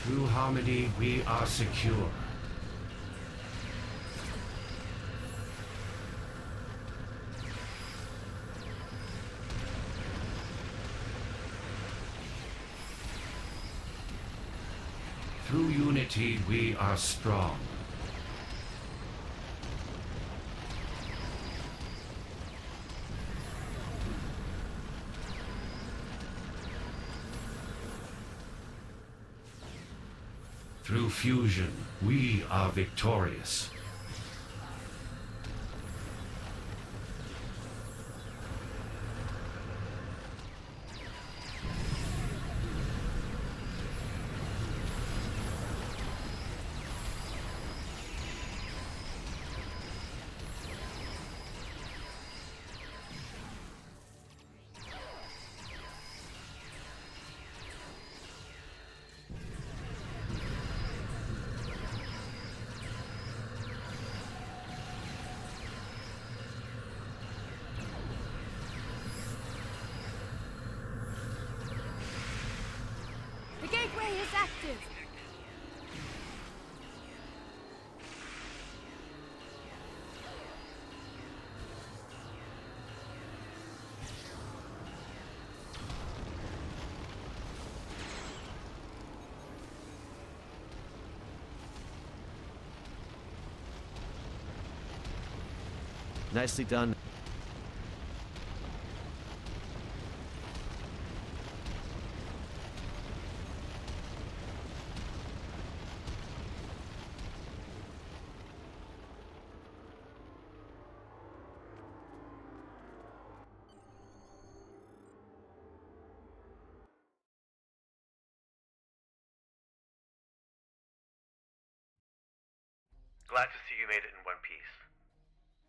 Through harmony, we are secure. Through unity, we are strong. Through fusion, we are victorious. The gateway is active. Nicely done. Glad to see you made it in one piece.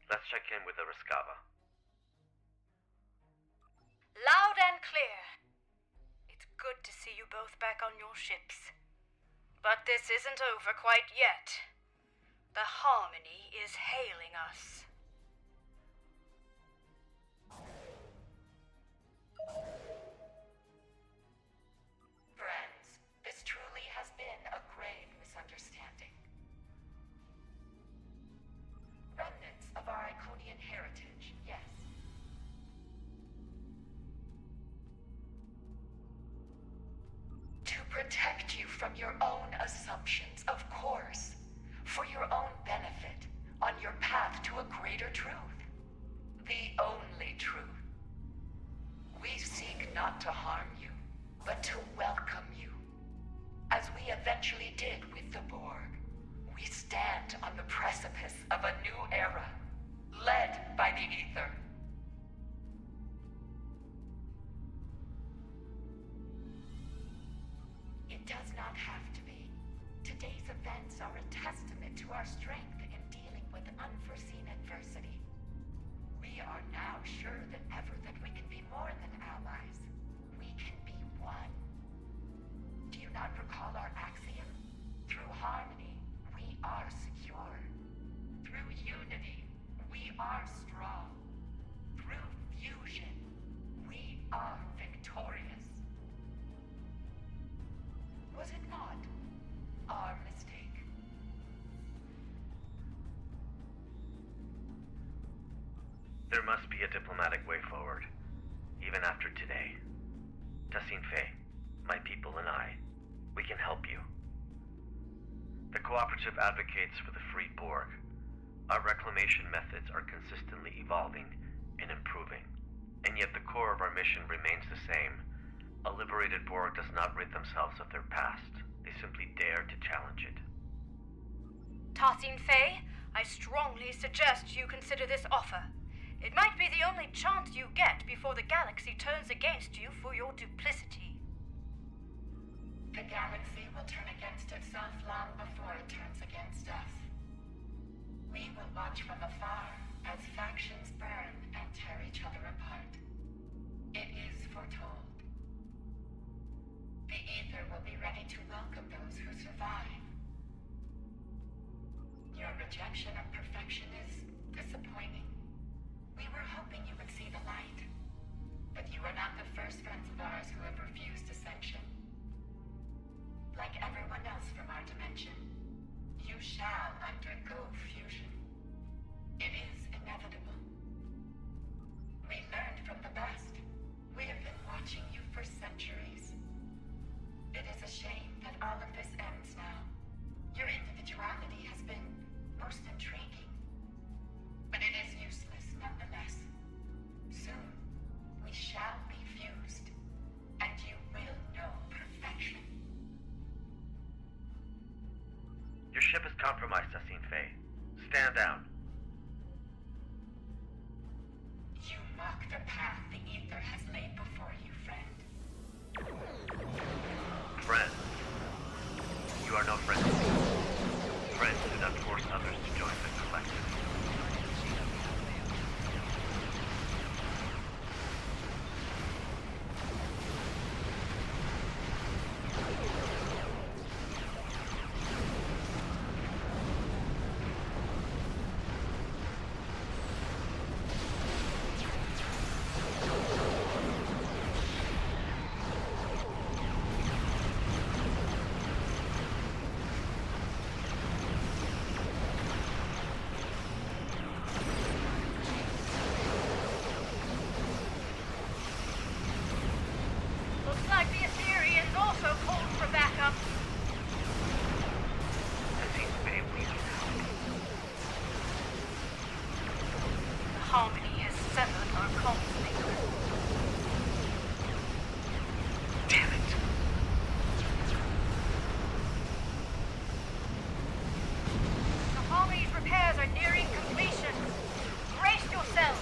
Let's check in with the Rescava. Loud and clear. It's good to see you both back on your ships. But this isn't over quite yet. The Harmony is hailing us. Friends, this truly has been a grave misunderstanding. Remnants of our Iconian heritage, yes. To protect you from your own assumptions, of course. For your own benefit, on your path to a greater truth. The only truth. We seek not to harm you, but to welcome you. As we eventually did with the Borg, we stand on the precipice of a new era, led by the Ether. It does not have to be. Today's events are a testament to our strength in dealing with unforeseen adversity. We are now sure than ever that we can be more than allies. We can be one. Do you not recall our axiom? Through harmony, we are secure. Through unity, we are strong. Through fusion, we are victorious. Was it not? There must be a diplomatic way forward, even after today. Tassine Fei, my people and I, we can help you. The Cooperative advocates for the free Borg. Our reclamation methods are consistently evolving and improving, and yet the core of our mission remains the same. A liberated Borg does not rid themselves of their past. They simply dare to challenge it. Tassine Fei, I strongly suggest you consider this offer. It might be the only chance you get before the galaxy turns against you for your duplicity. The galaxy will turn against itself long before it turns against us. We will watch from afar as factions burn and tear each other apart. It is foretold. The Ether will be ready to welcome those who survive. Your rejection of perfection is disappointing. We were hoping you would see the light, but you are not the first friends of ours who have refused ascension. Like everyone else from our dimension, you shall undergo fusion. It is inevitable. We learned from the best. We have been watching you for centuries. It is a shame that all of this ends now. Your individuality has been most intriguing, but it is useless nonetheless. Soon, we shall be fused, and you will know perfection. Your ship is compromised, Tassine Fei. Stand down. You mock the path the Ether has laid before you, friend. Friends. You are no friends. Friends do not force others to join the collective. Looks like the Ethereans also called for backup. Tassine Fei, we need help. The Harmony has severed our comms link. Damn it. The Harmony's repairs are nearing completion. Brace yourselves.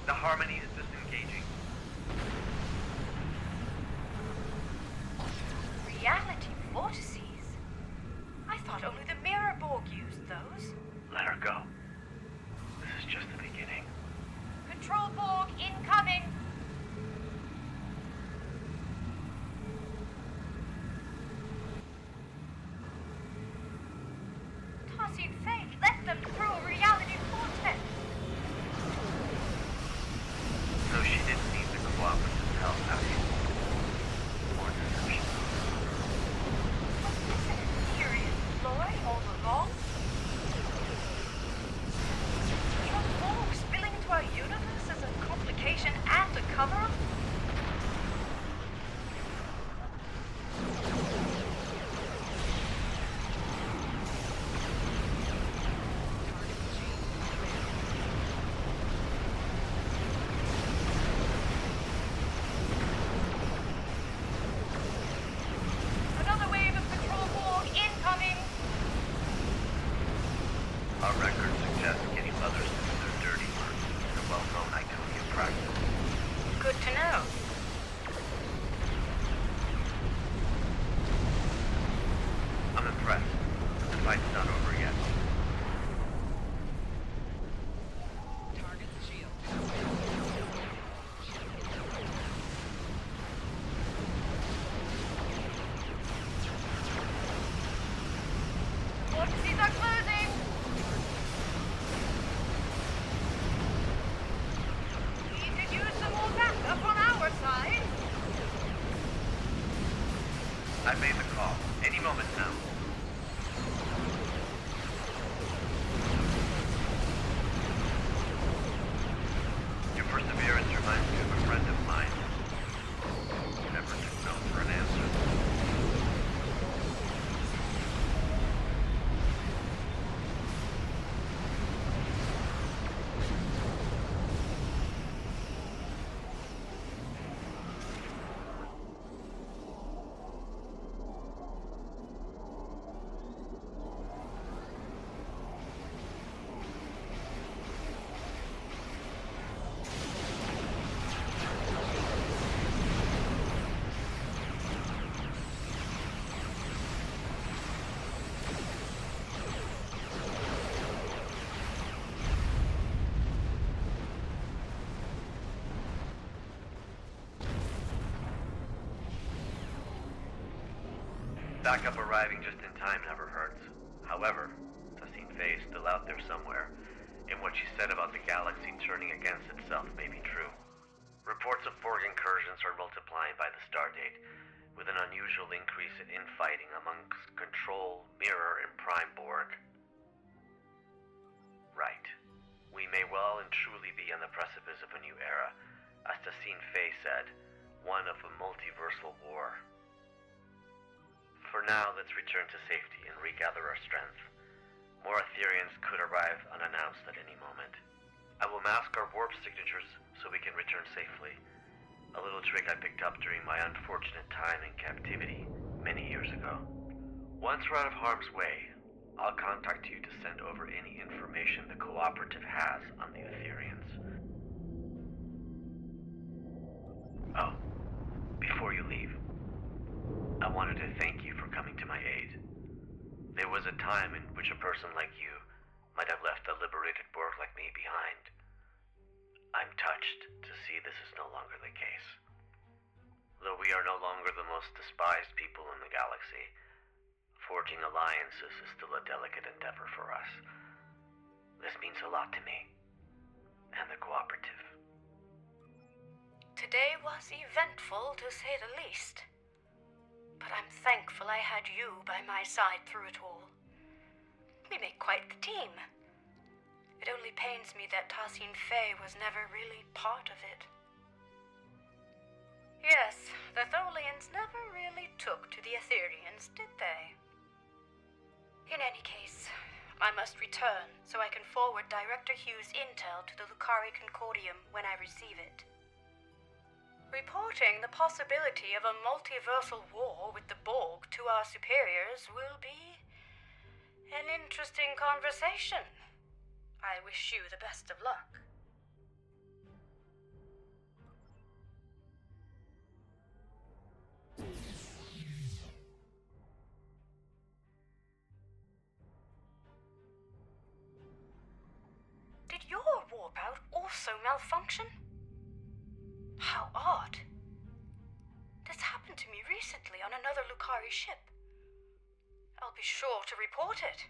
The Harmony is disengaging. Reality vortices? I thought only the Mirror Borg used those. Let her go. This is just the beginning. Control Borg incoming! Tassine Fei, let them through a reality vortex! So she didn't need the cooperative help, Axiom. Or deception. Was this an Etherean ploy all along? Your Borg spilling into our universe as a complication and a cover-up? Another wave of Control Borg incoming! Our records suggest getting others to do their dirty work is a well-known Iconian practice. Good to know. I'm impressed, but the fight's not over yet. Backup arriving just in time never hurts. However, Tassine Faye is still out there somewhere, and what she said about the galaxy turning against itself may be true. Reports of Borg incursions are multiplying by the stardate, with an unusual increase in infighting amongst Control, Mirror, and Prime Borg. Right. We may well and truly be on the precipice of a new era, as Tassine Faye said, one of a multiversal war. For now, let's return to safety and regather our strength. More Ethereans could arrive unannounced at any moment. I will mask our warp signatures so we can return safely. A little trick I picked up during my unfortunate time in captivity many years ago. Once we're out of harm's way, I'll contact you to send over any information the Cooperative has on the Ethereans. Oh, before you leave, I wanted to thank you for coming to my aid. There was a time in which a person like you might have left a liberated Borg like me behind. I'm touched to see this is no longer the case. Though we are no longer the most despised people in the galaxy, forging alliances is still a delicate endeavor for us. This means a lot to me, and the Cooperative. Today was eventful, to say the least. But I'm thankful I had you by my side through it all. We make quite the team. It only pains me that Tassine Faye was never really part of it. Yes, the Tholians never really took to the Ethereans, did they? In any case, I must return so I can forward Director Hugh's intel to the Lucari Concordium when I receive it. Reporting the possibility of a multiversal war with the Borg to our superiors will be an interesting conversation. I wish you the best of luck. Did your warp out also malfunction? How odd. This happened to me recently on another Lucari ship. I'll be sure to report it.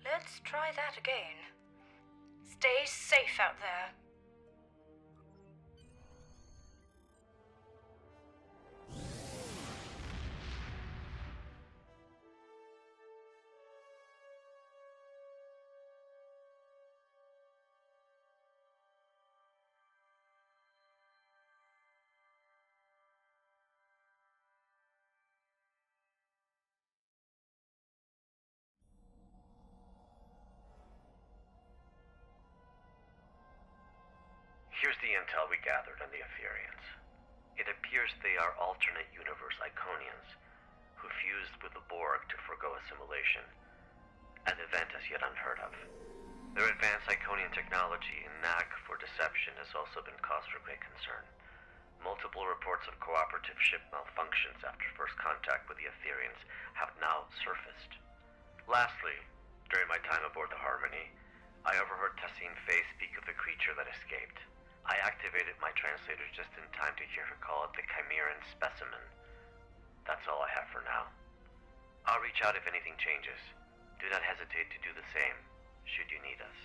Let's try that again. Stay safe out there. Here's the intel we gathered on the Ethereans. It appears they are alternate universe Iconians who fused with the Borg to forgo assimilation, an event as yet unheard of. Their advanced Iconian technology and knack for deception has also been cause for great concern. Multiple reports of Cooperative ship malfunctions after first contact with the Ethereans have now surfaced. Lastly, during my time aboard the Harmony, I overheard Tassine Faye speak of the creature that escaped. I activated my translator just in time to hear her call it the Chimeran specimen. That's all I have for now. I'll reach out if anything changes. Do not hesitate to do the same, should you need us.